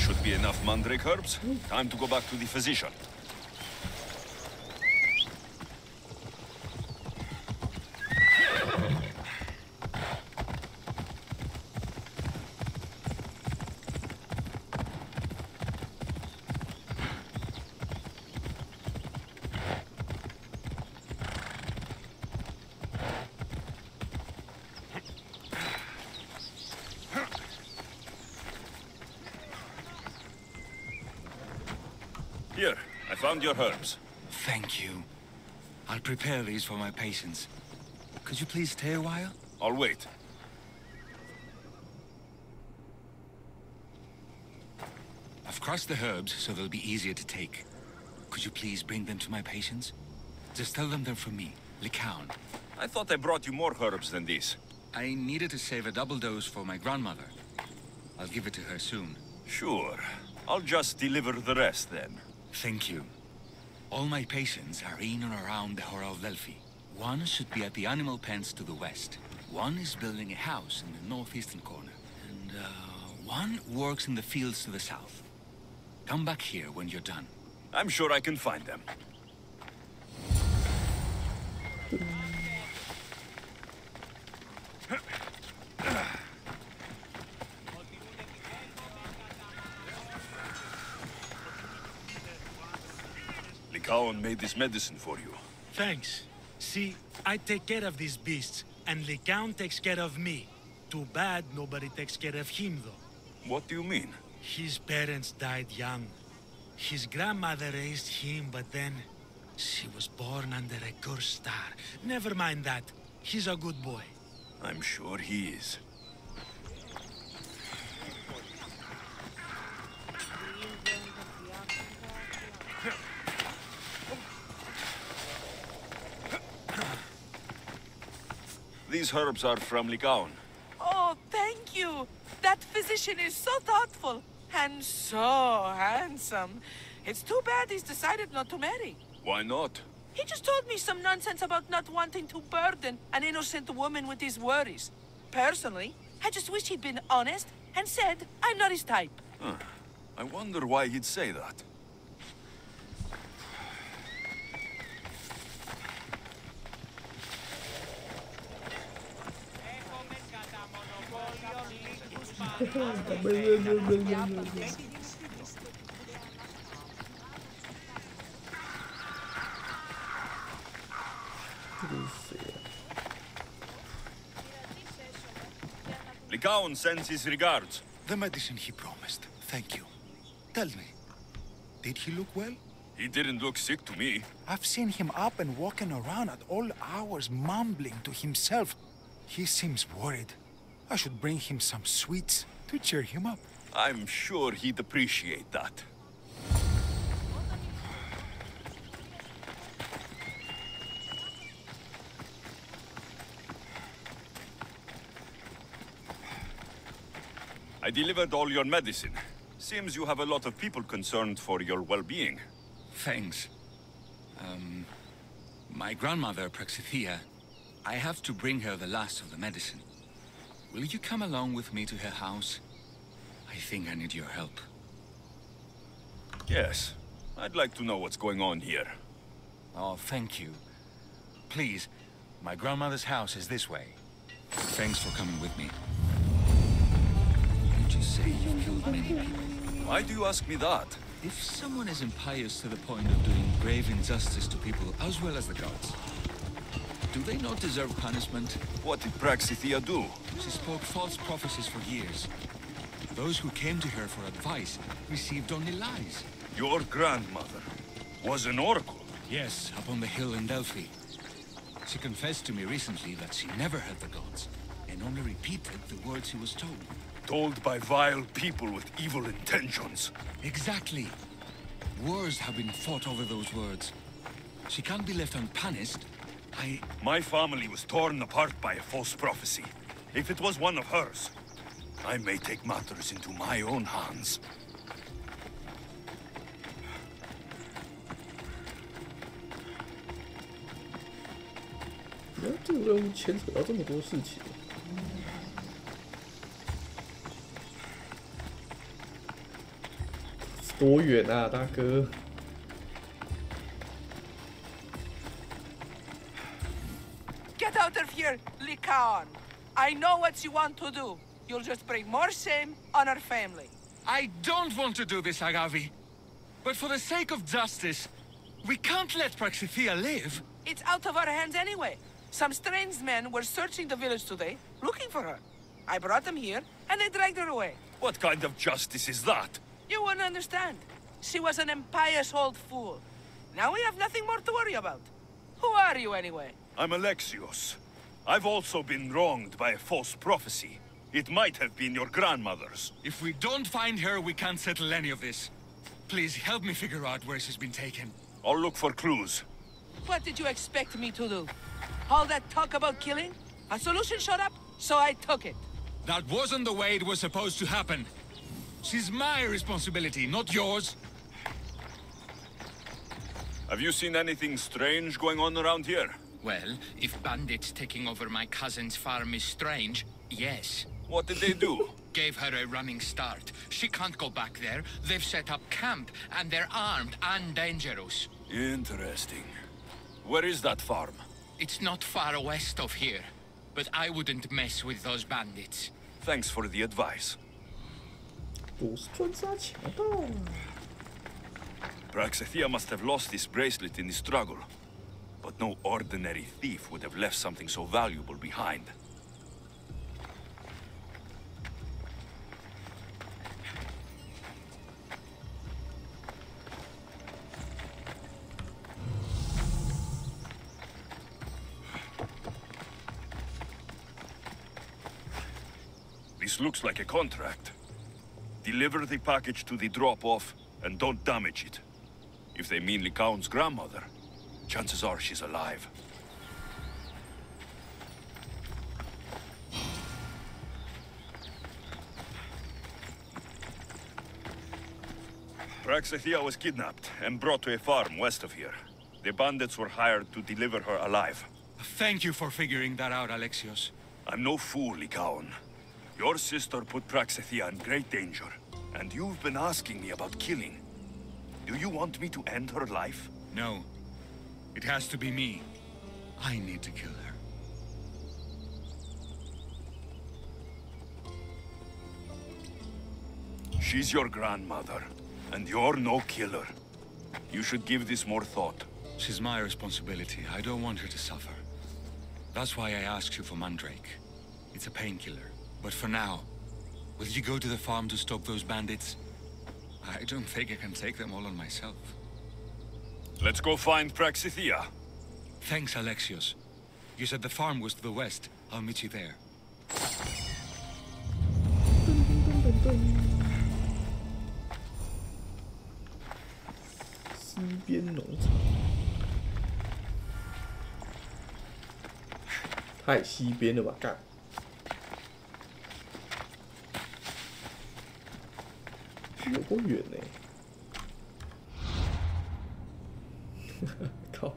Should be enough mandrake herbs. Time to go back to the physician. found your herbs. Thank you. I'll prepare these for my patients. Could you please stay a while? I'll wait. I've crushed the herbs so they'll be easier to take. Could you please bring them to my patients? Just tell them they're from me, Lycaon. I thought I brought you more herbs than these. I needed to save a double dose for my grandmother. I'll give it to her soon. Sure. I'll just deliver the rest then. Thank you. All my patients are in and around the Hora of Delphi. One should be at the animal pens to the west. One is building a house in the northeastern corner. And, one works in the fields to the south. Come back here when you're done. I'm sure I can find them. Lycaon made this medicine for you. Thanks. See, I take care of these beasts, and Lycaon takes care of me. Too bad nobody takes care of him, though. What do you mean? His parents died young. His grandmother raised him, but then she was born under a cursed star. Never mind that. He's a good boy. I'm sure he is. These herbs are from Lycaon. Oh, thank you. That physician is so thoughtful and so handsome. It's too bad he's decided not to marry. Why not? He just told me some nonsense about not wanting to burden an innocent woman with his worries. Personally, I just wish he'd been honest and said I'm not his type. Huh. I wonder why he'd say that. Lycaon sends his regards. The medicine he promised. Thank you. Tell me, did he look well? He didn't look sick to me. I've seen him up and walking around at all hours, mumbling to himself. He seems worried. I should bring him some sweets to cheer him up. I'm sure he'd appreciate that. I delivered all your medicine. Seems you have a lot of people concerned for your well-being. Thanks. My grandmother, Praxithea, I have to bring her the last of the medicine. Will you come along with me to her house? I think I need your help. Yes. I'd like to know what's going on here. Oh, thank you. Please, my grandmother's house is this way. Thanks for coming with me. Did you say you've killed many people? Why do you ask me that? If someone is impious to the point of doing grave injustice to people as well as the gods, do they not deserve punishment? What did Praxithea do? She spoke false prophecies for years. Those who came to her for advice received only lies. Your grandmother was an oracle? Yes, up on the hill in Delphi. She confessed to me recently that she never heard the gods, and only repeated the words she was told. Told by vile people with evil intentions. Exactly. Wars have been fought over those words. She can't be left unpunished. My family was torn apart by a false prophecy. If it was one of hers, I may take matters into my own hands.原来这个任务牵扯到这么多事情。多远啊，大哥！ Get out of here, Lycaon. I know what you want to do. You'll just bring more shame on our family. I don't want to do this, Agavi. But for the sake of justice, we can't let Praxithea live. It's out of our hands anyway. Some strange men were searching the village today, looking for her. I brought them here, and they dragged her away. What kind of justice is that? You won't understand. She was an impious old fool. Now we have nothing more to worry about. Who are you, anyway? I'm Alexios. I've also been wronged by a false prophecy. It might have been your grandmother's. If we don't find her, we can't settle any of this. Please, help me figure out where she's been taken. I'll look for clues. What did you expect me to do? All that talk about killing? A solution showed up, so I took it. That wasn't the way it was supposed to happen. She's my responsibility, not yours. Have you seen anything strange going on around here? Well, if bandits taking over my cousin's farm is strange, yes. What did they do? Gave her a running start. She can't go back there. They've set up camp, and they're armed and dangerous. Interesting. Where is that farm? It's not far west of here, but I wouldn't mess with those bandits. Thanks for the advice. 都是专杀强盗。 Praxithea must have lost this bracelet in the struggle. But no ordinary thief would have left something so valuable behind. This looks like a contract. Deliver the package to the drop-off, and don't damage it. If they mean Lycaon's grandmother, chances are she's alive. Praxithea was kidnapped and brought to a farm west of here. The bandits were hired to deliver her alive. Thank you for figuring that out, Alexios. I'm no fool, Lycaon. Your sister put Praxithea in great danger, and you've been asking me about killing. Do you want me to end her life? No. It has to be me. I need to kill her. She's your grandmother, and you're no killer. You should give this more thought. She's my responsibility. I don't want her to suffer. That's why I asked you for Mandrake. It's a painkiller. But for now, will you go to the farm to stop those bandits? I don't think I can take them all on myself. Let's go find Praxithea. Thanks, Alexios. You said the farm was to the west. I'll meet you there. 西边农场，太西边了吧，干！有够远呢！靠！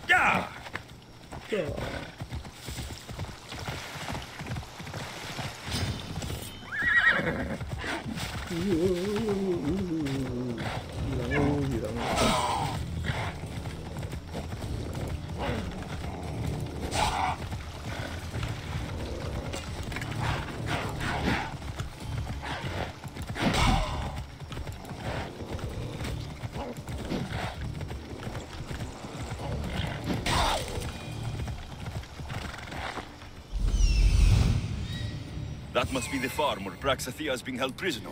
呀！That must be the farm where Praxithea is being held prisoner.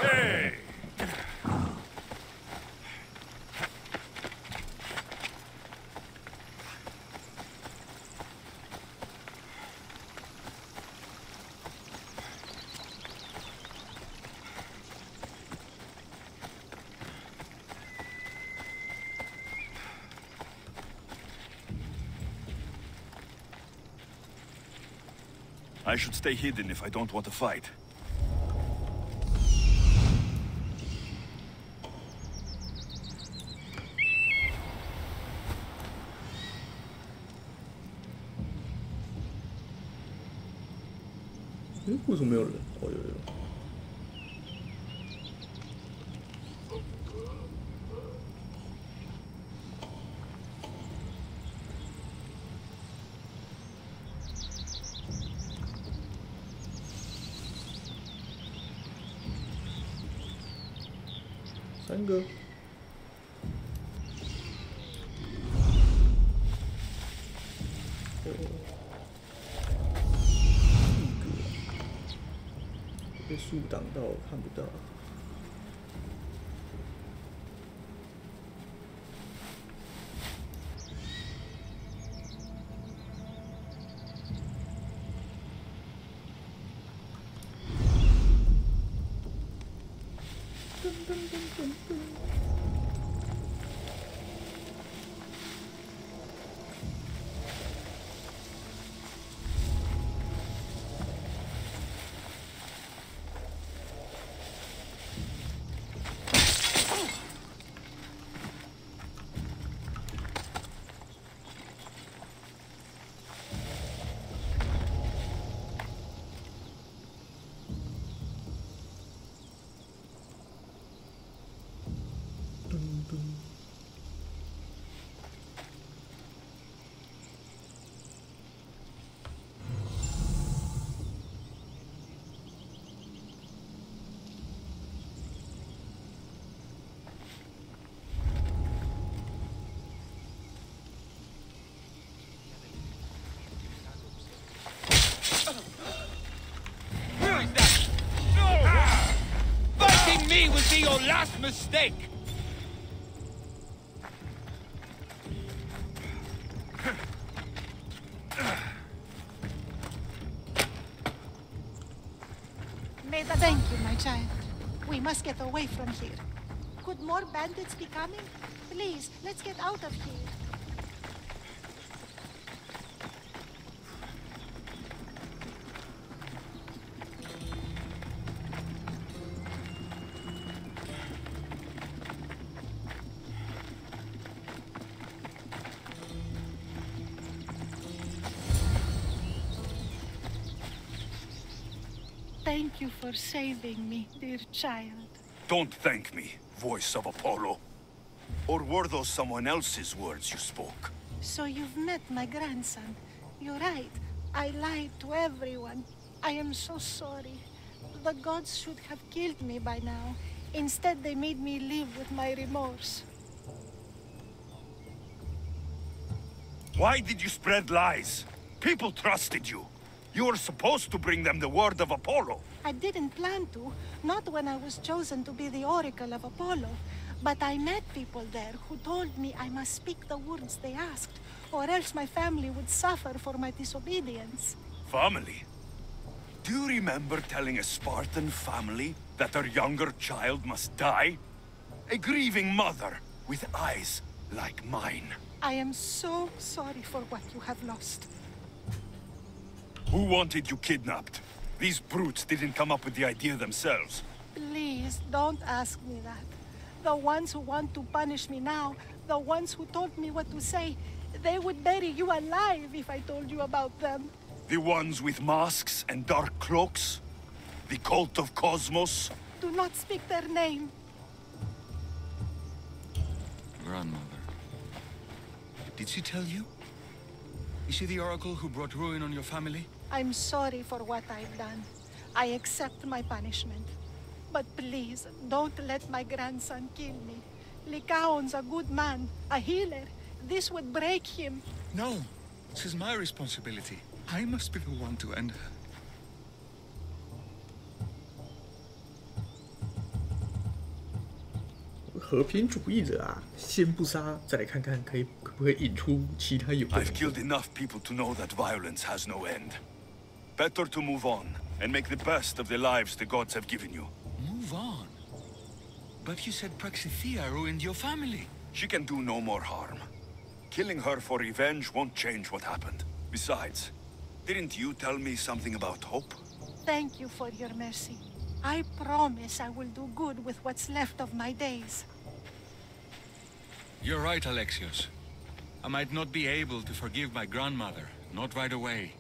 Hey! I should stay hidden if I don't want to fight.为什么没有人？哦，有。三3个。哦，1个，被树挡到，看不到。Me will be your last mistake! Thank you, my child. We must get away from here. Could more bandits be coming? Please, let's get out of here. Thank you for saving me, dear child. Don't thank me, voice of Apollo. Or were those someone else's words you spoke? So you've met my grandson. You're right. I lied to everyone. I am so sorry. The gods should have killed me by now. Instead, they made me live with my remorse. Why did you spread lies? People trusted you. You were supposed to bring them the word of Apollo. I didn't plan to, not when I was chosen to be the Oracle of Apollo. But I met people there who told me I must speak the words they asked, or else my family would suffer for my disobedience. Family? Do you remember telling a Spartan family that their younger child must die? A grieving mother with eyes like mine. I am so sorry for what you have lost. Who wanted you kidnapped? These brutes didn't come up with the idea themselves. Please, don't ask me that. The ones who want to punish me now, the ones who told me what to say, they would bury you alive if I told you about them. The ones with masks and dark cloaks? The cult of Cosmos? Do not speak their name. Grandmother. Did she tell you? Is she the oracle who brought ruin on your family? I'm sorry for what I've done. I accept my punishment. But please, don't let my grandson kill me. Lycaon's a good man, a healer. This would break him. No, this is my responsibility. I must be the one to end her. 和平主义者啊，先不杀，再来看看可不可以引出其他有的。I've killed enough people to know that violence has no end. Better to move on and make the best of the lives the gods have given you. Move on? But you said Praxithea ruined your family. She can do no more harm. Killing her for revenge won't change what happened. Besides, didn't you tell me something about hope? Thank you for your mercy. I promise I will do good with what's left of my days. You're right, Alexios. I might not be able to forgive my grandmother, not right away.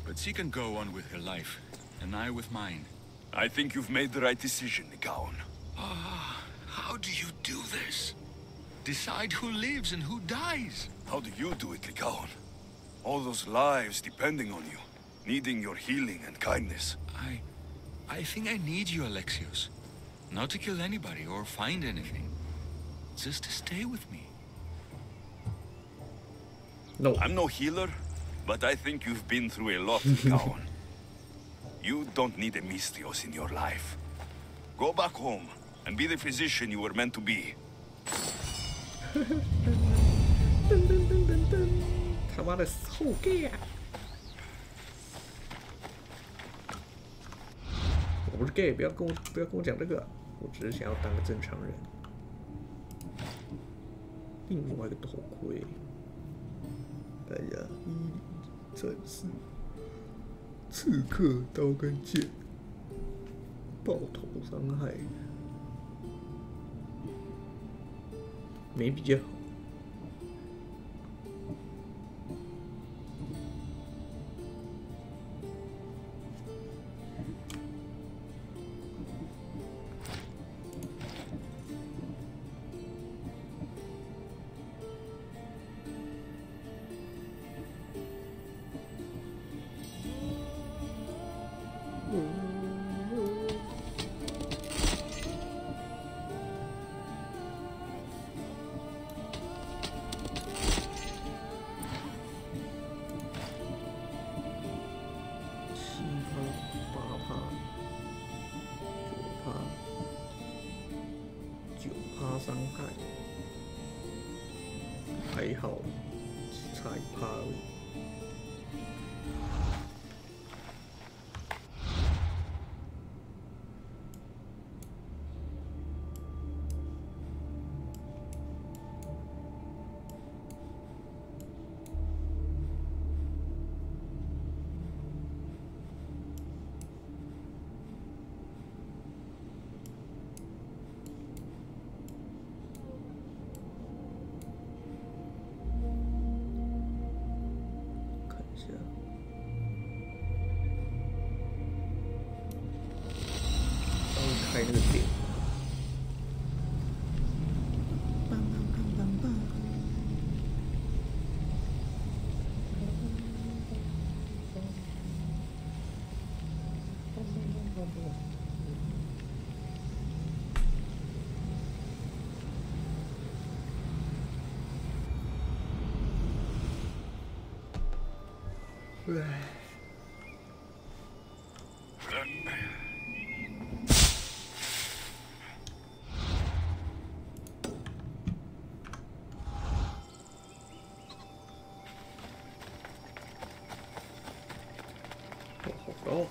But she can go on with her life, and I with mine. I think you've made the right decision, Lycaon. How do you do this? Decide who lives and who dies? How do you do it, Lycaon? All those lives depending on you, needing your healing and kindness. I think I need you, Alexios. Not to kill anybody or find anything. Just to stay with me. No. I'm no healer, but I think you've been through a lot, Kaon. You don't need a Mistios in your life. Go back home and be the physician you were meant to be. 他妈的后 gay 啊！我不是 gay，不要跟我讲这个，我只是想要当个正常人。另外一个头盔，大家一战士，刺客刀跟剑，爆头伤害，没比较好。伤害还好，差1%而已。开那个点。哦。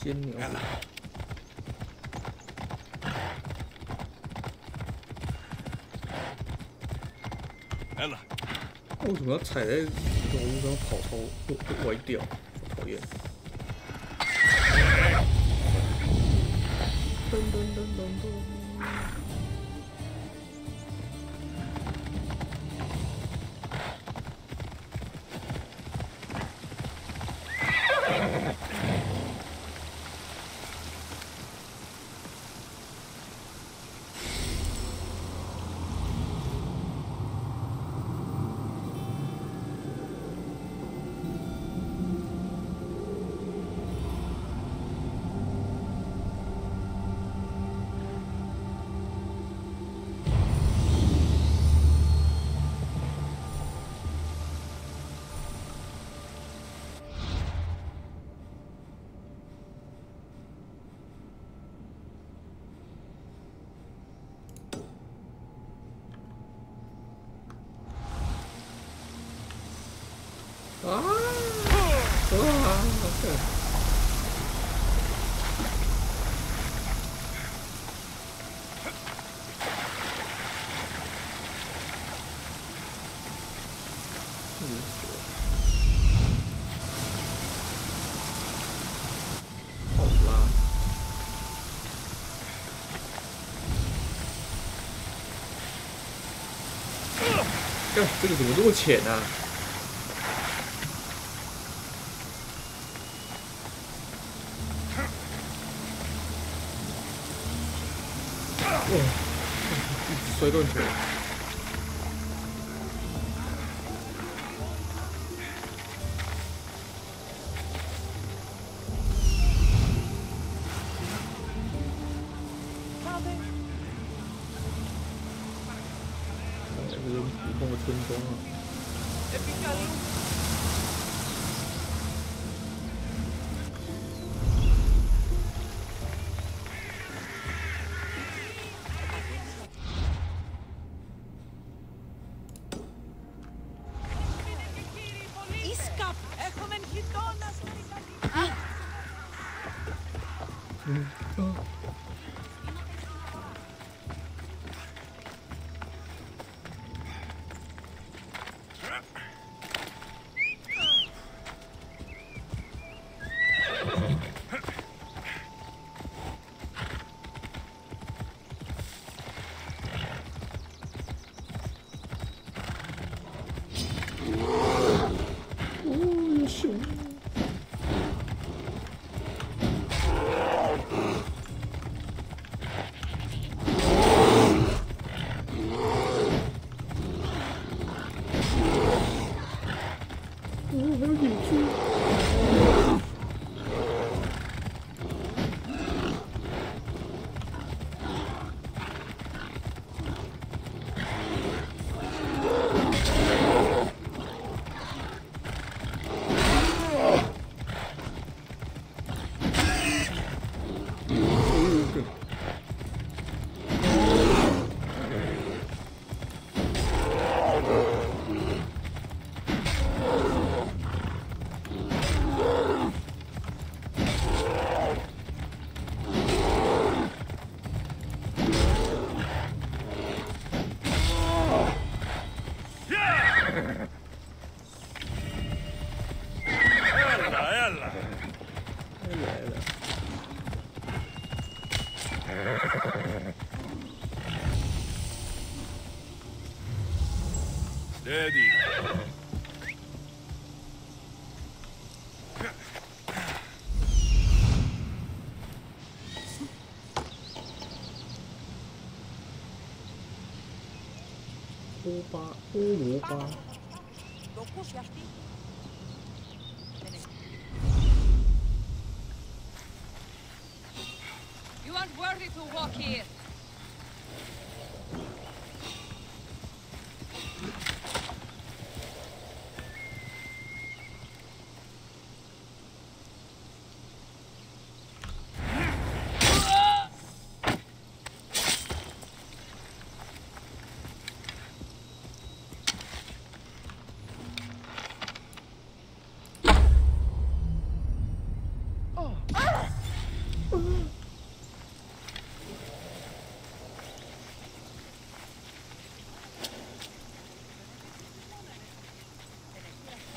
仙鸟。为什么要踩在这种路上跑头会歪掉？好讨厌！噔噔噔噔噔。看这个怎么这么浅啊？哇！一直摔断腿。这是普通的村庄啊。Steady. You aren't worthy to walk here.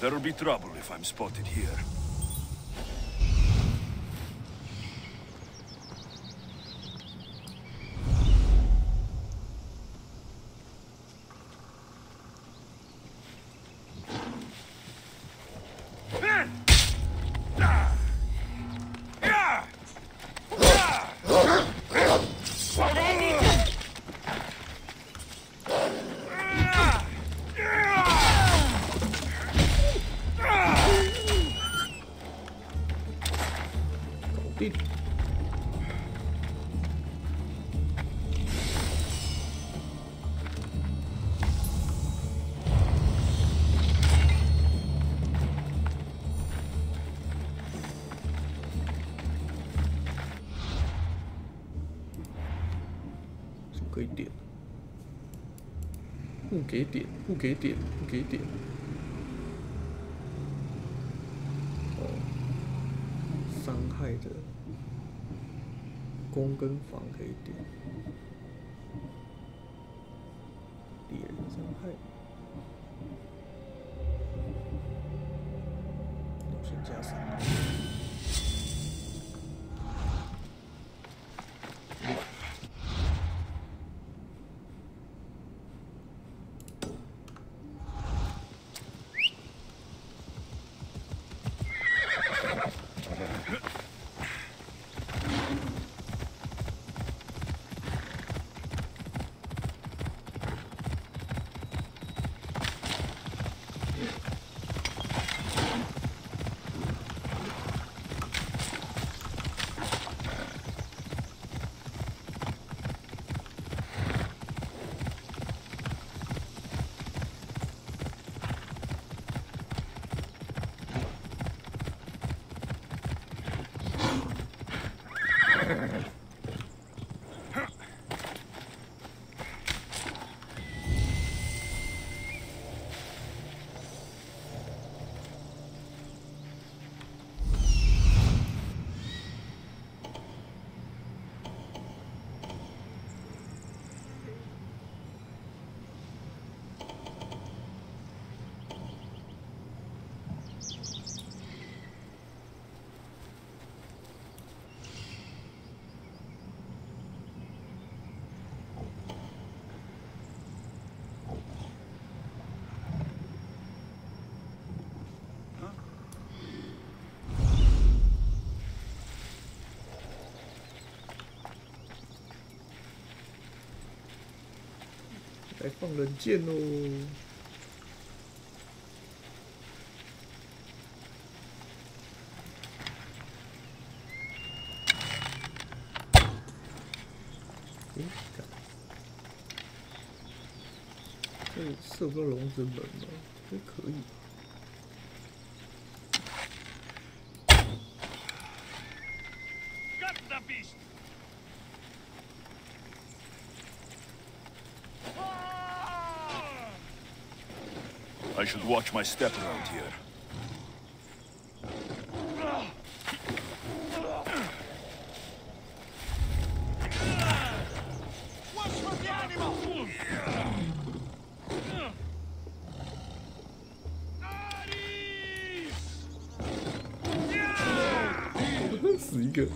There'll be trouble if I'm spotted here.可以点，不给点，不给点，不给点。哦，伤害的攻跟防可以点，猎人伤害。我先加伤害。来放人箭喽！这射不到龙之门吗？这可以。 I should watch my step around here. Watch for the animal! 死一个。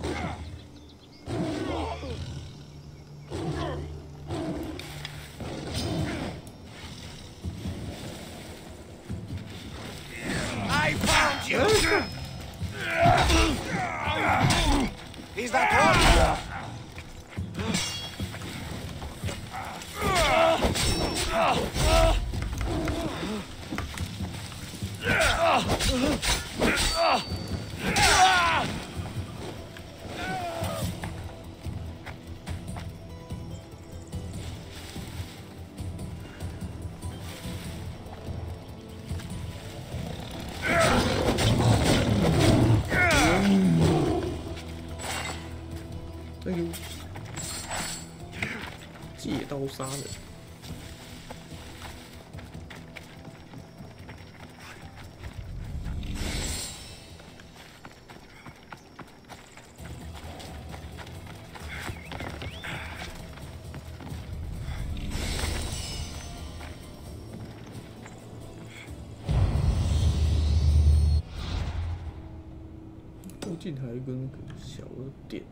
Is that all?哎呦，借刀杀人。 附近还有一个那个小的店。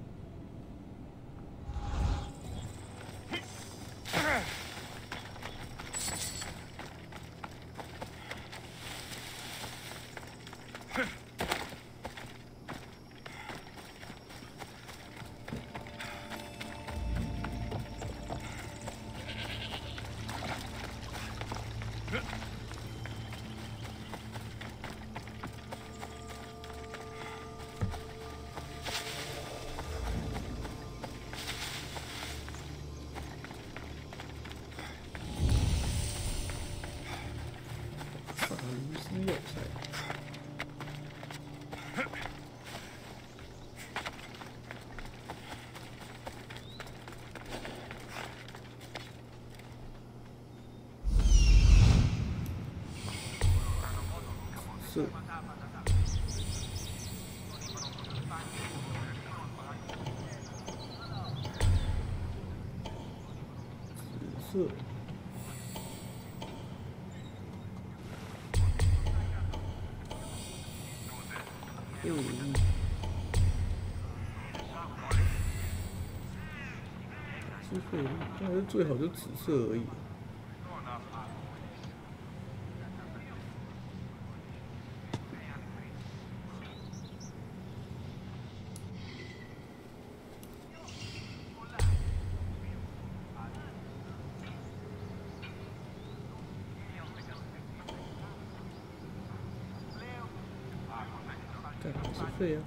药材。是。紫色。 资费，但是最好就紫色而已。干资费啊！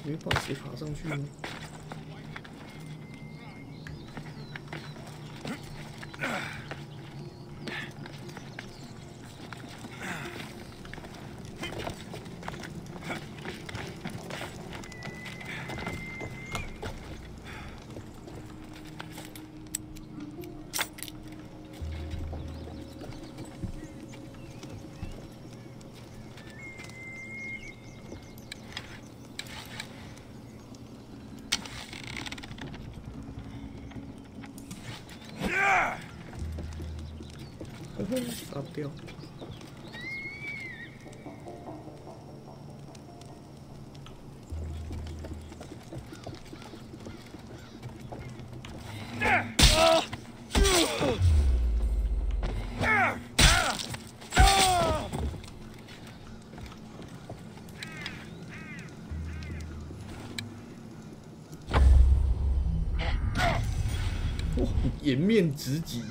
没办法，谁爬上去呢？杀不掉。哇，颜面直击。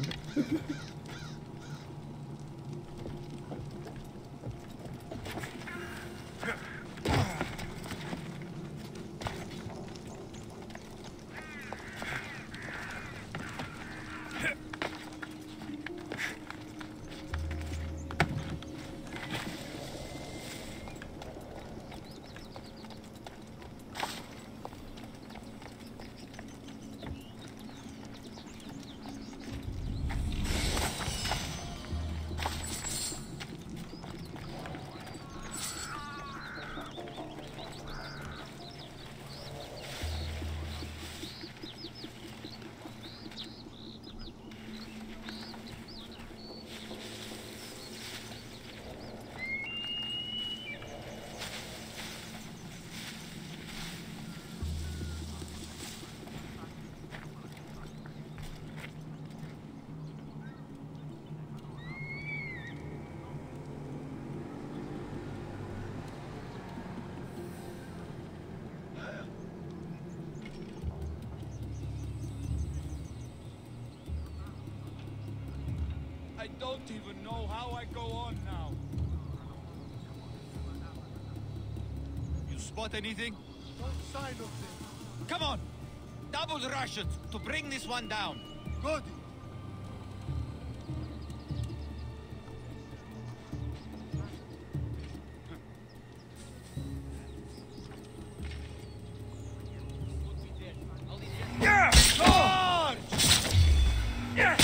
I don't even know how I go on now. You spot anything? No sign of them. Come on! Double rush it to bring this one down. Good. Yeah! Charge! Yeah!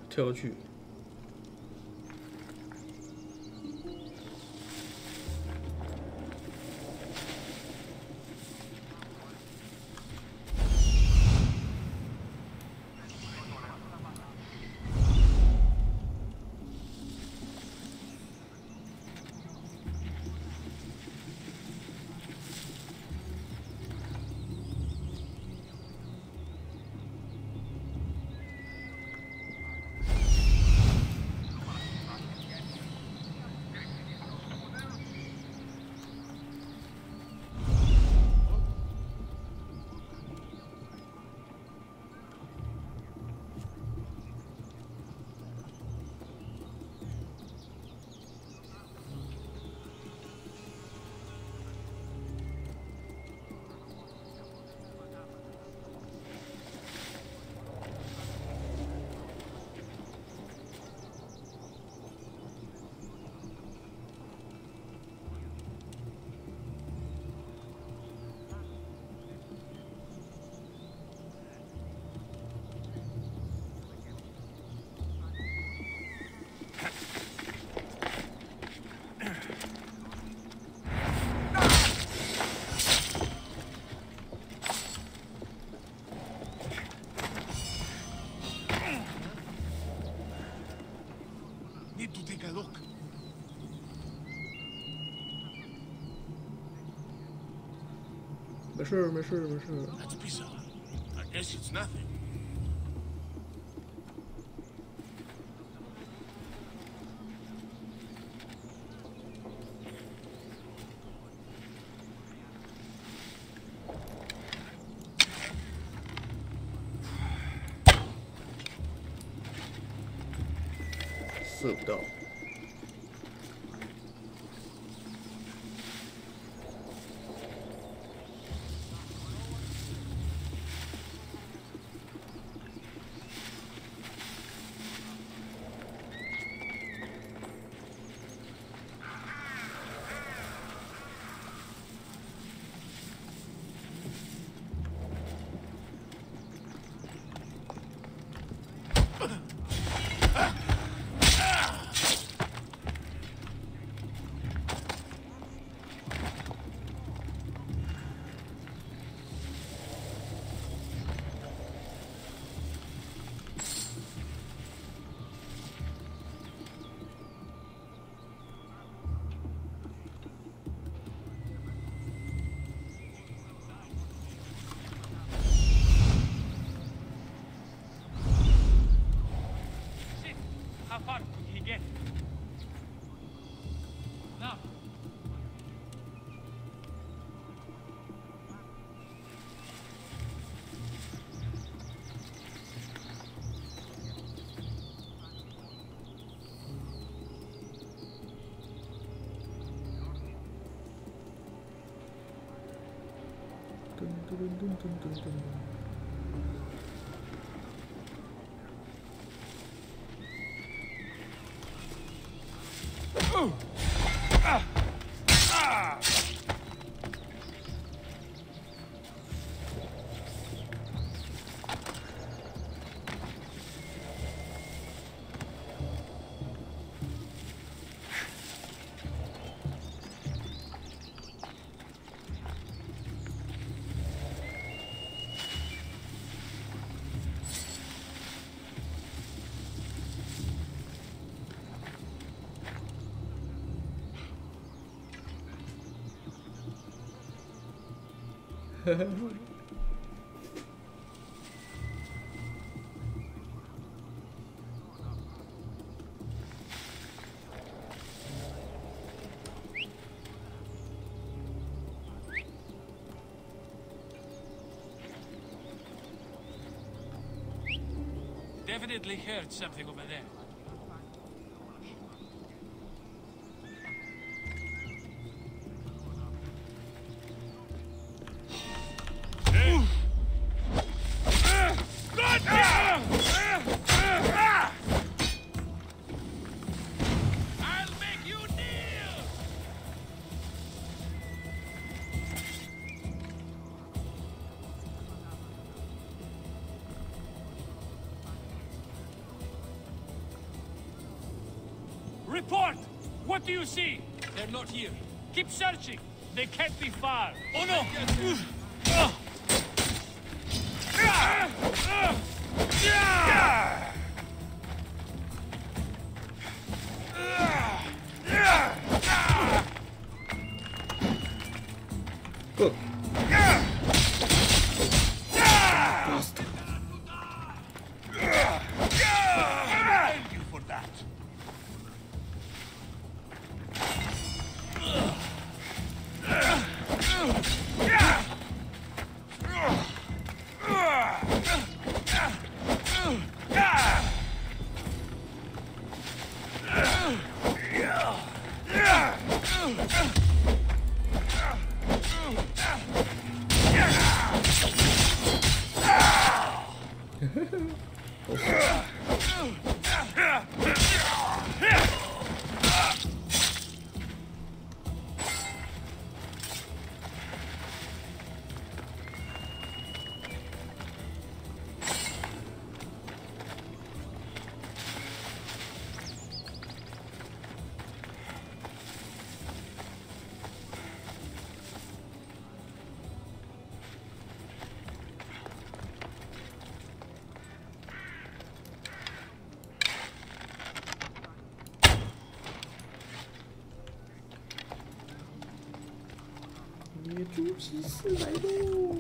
跳下去。没事没事没事。 That's bizarre. I guess it's nothing.射不到。How far could he get? Now. Definitely heard something over there. Report! What do you see? They're not here. Keep searching. They can't be far. Oh no! Good. Thank you for that. 猪骑士来喽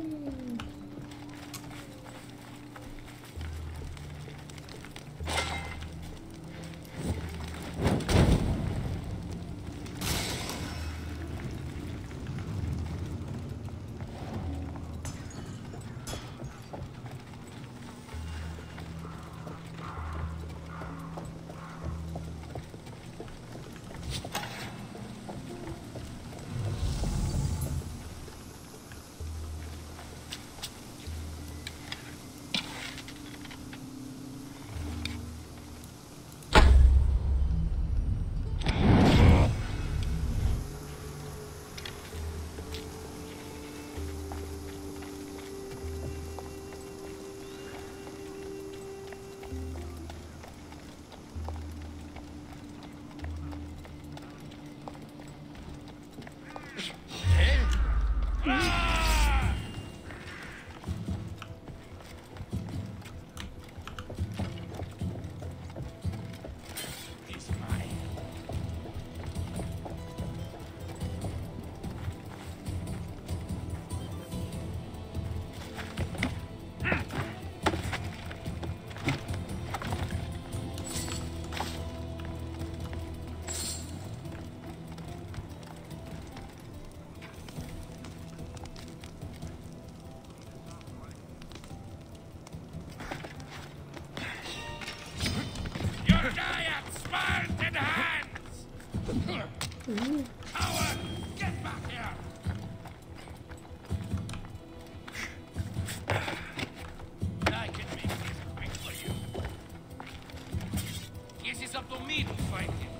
！Coward! Get back here! I can make this quick for you. Guess it's up to me to fight him.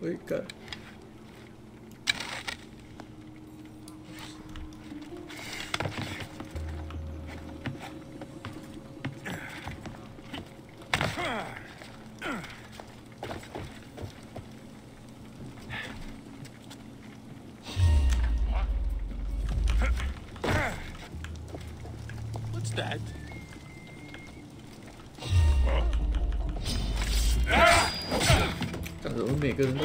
喂，干！What's that? 干什么？每个人都。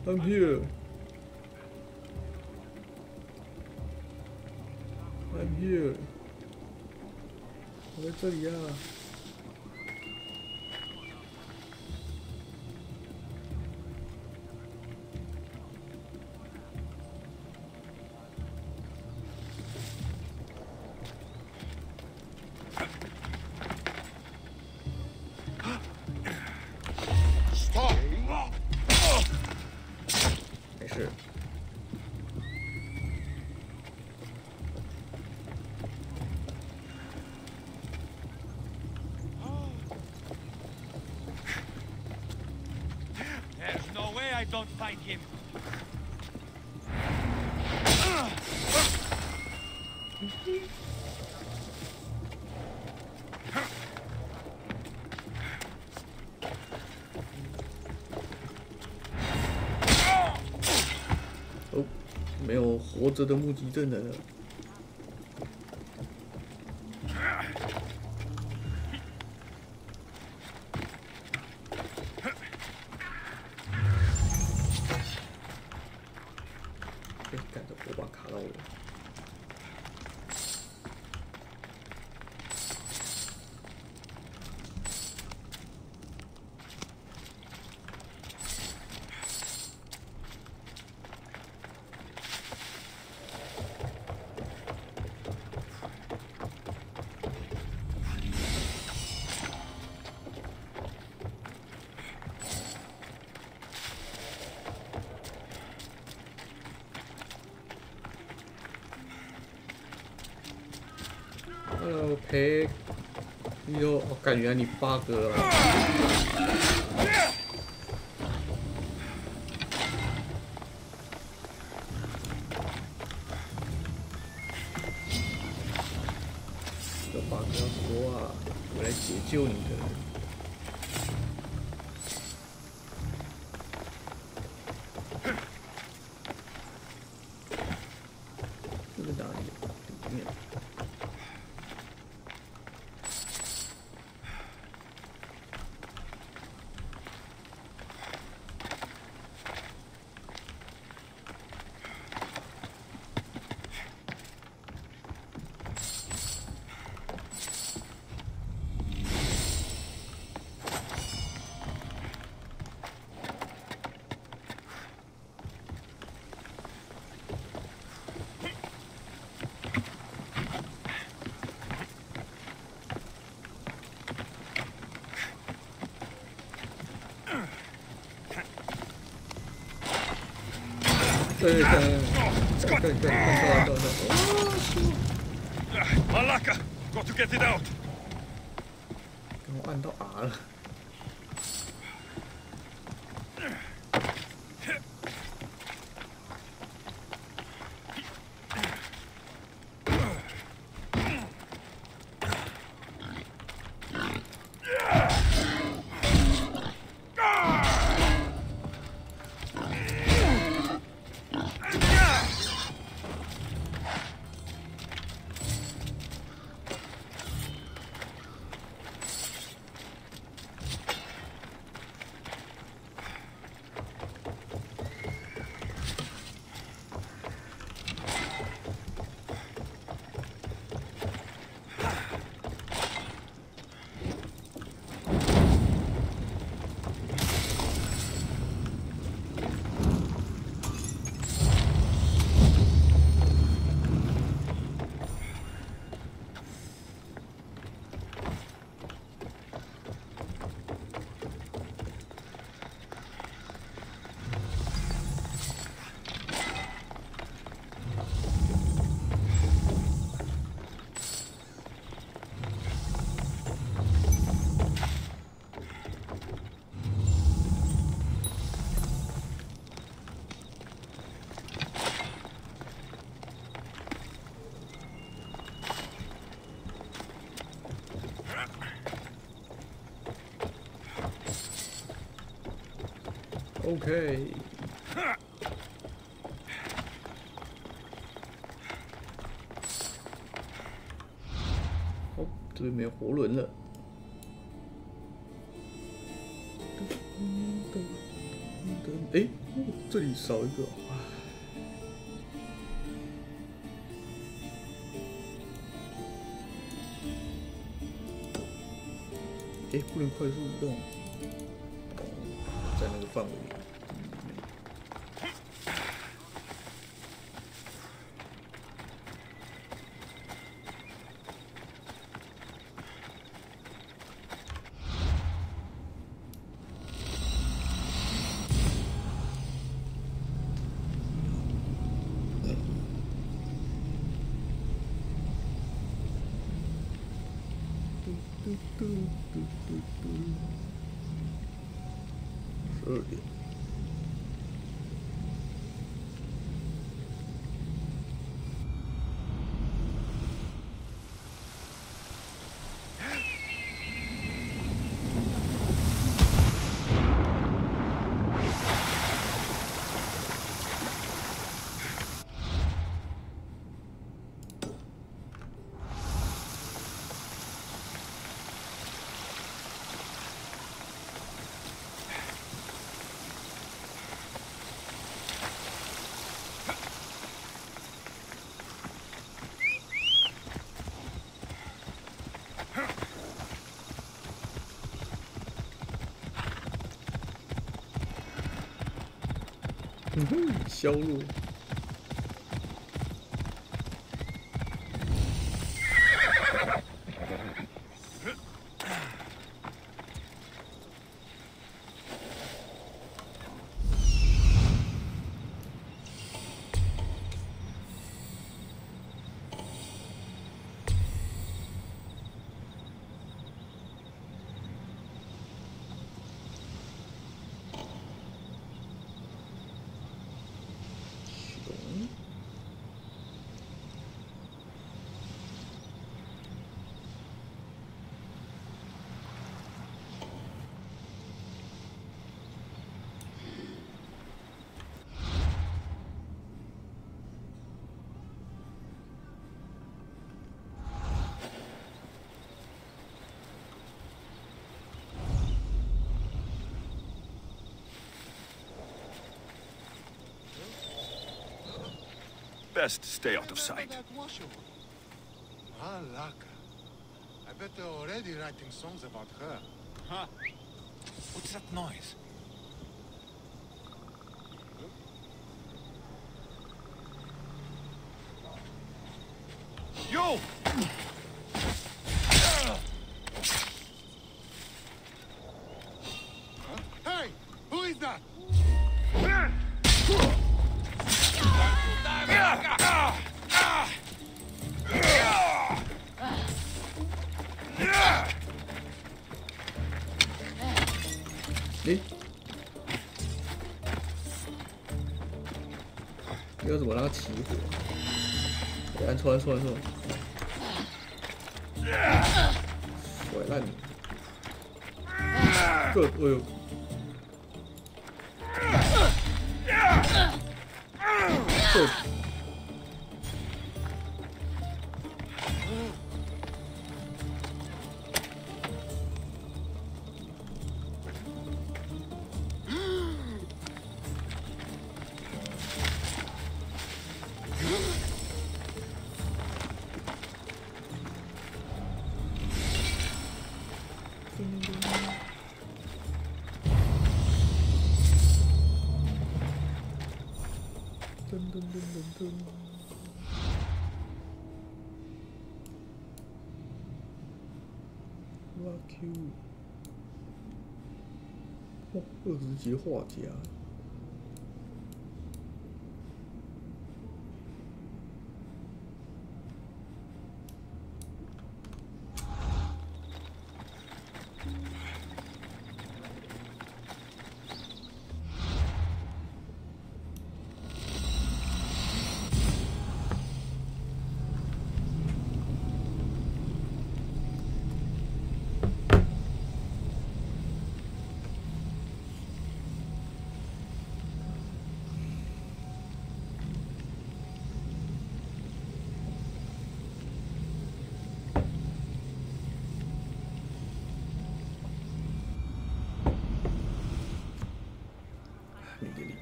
I'm here. I'm here. 我在这里呀。没事。There's no way I don't find him.哦，没有活着的目击证人了。被赶着火把卡到我。Hello, Pig。哟，我感觉你 bug 了。这 bug 要说啊，我来解救你的。这个哪里？里面。对。Malaka, got to get it out. 跟我按到 R 了。OK。哦，这边没有活轮了。哎，这里少一个。哎，不能快速移动。哦，在那个范围里。 12点。削弱。Best stay out of sight. Ah, Laka. I bet they're already writing songs about her. Huh? What's that noise? You! Hey! Who is that?诶，要怎么让它起火？按错，甩烂你！哎呦！哇 Q！ 哇，20级画家。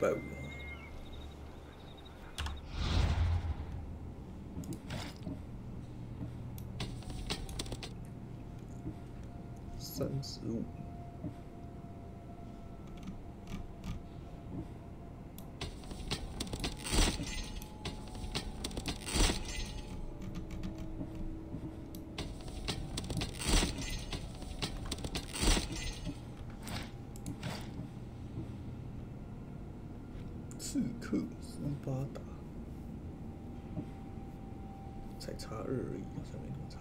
拜五。35。刺客斯巴达，才差2而已，好像没那么差。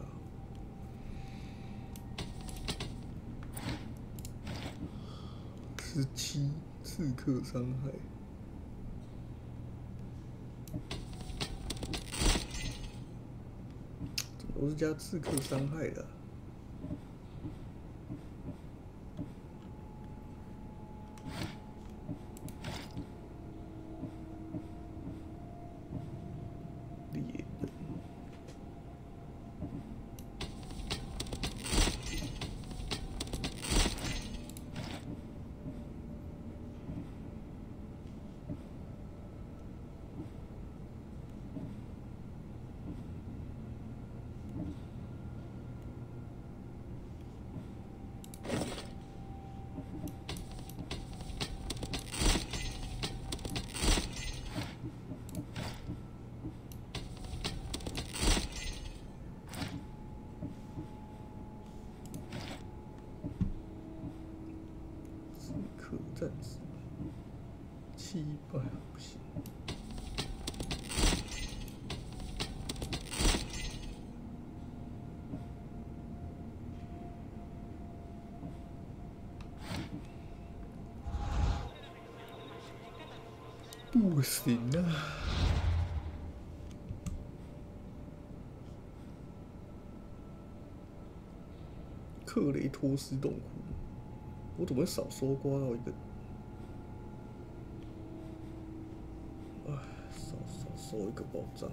17刺客伤害，怎么都是加刺客伤害的啊？战士700不行。不行啊！克雷托斯洞窟，我怎么会少搜刮到一个？哎，少收一个宝藏。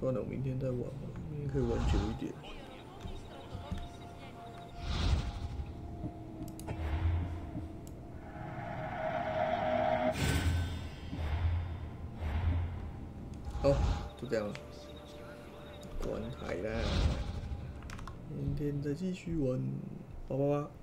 算了，我明天再玩吧，明天可以玩久一点。好，就这样了，关台啦，明天再继续玩，拜拜。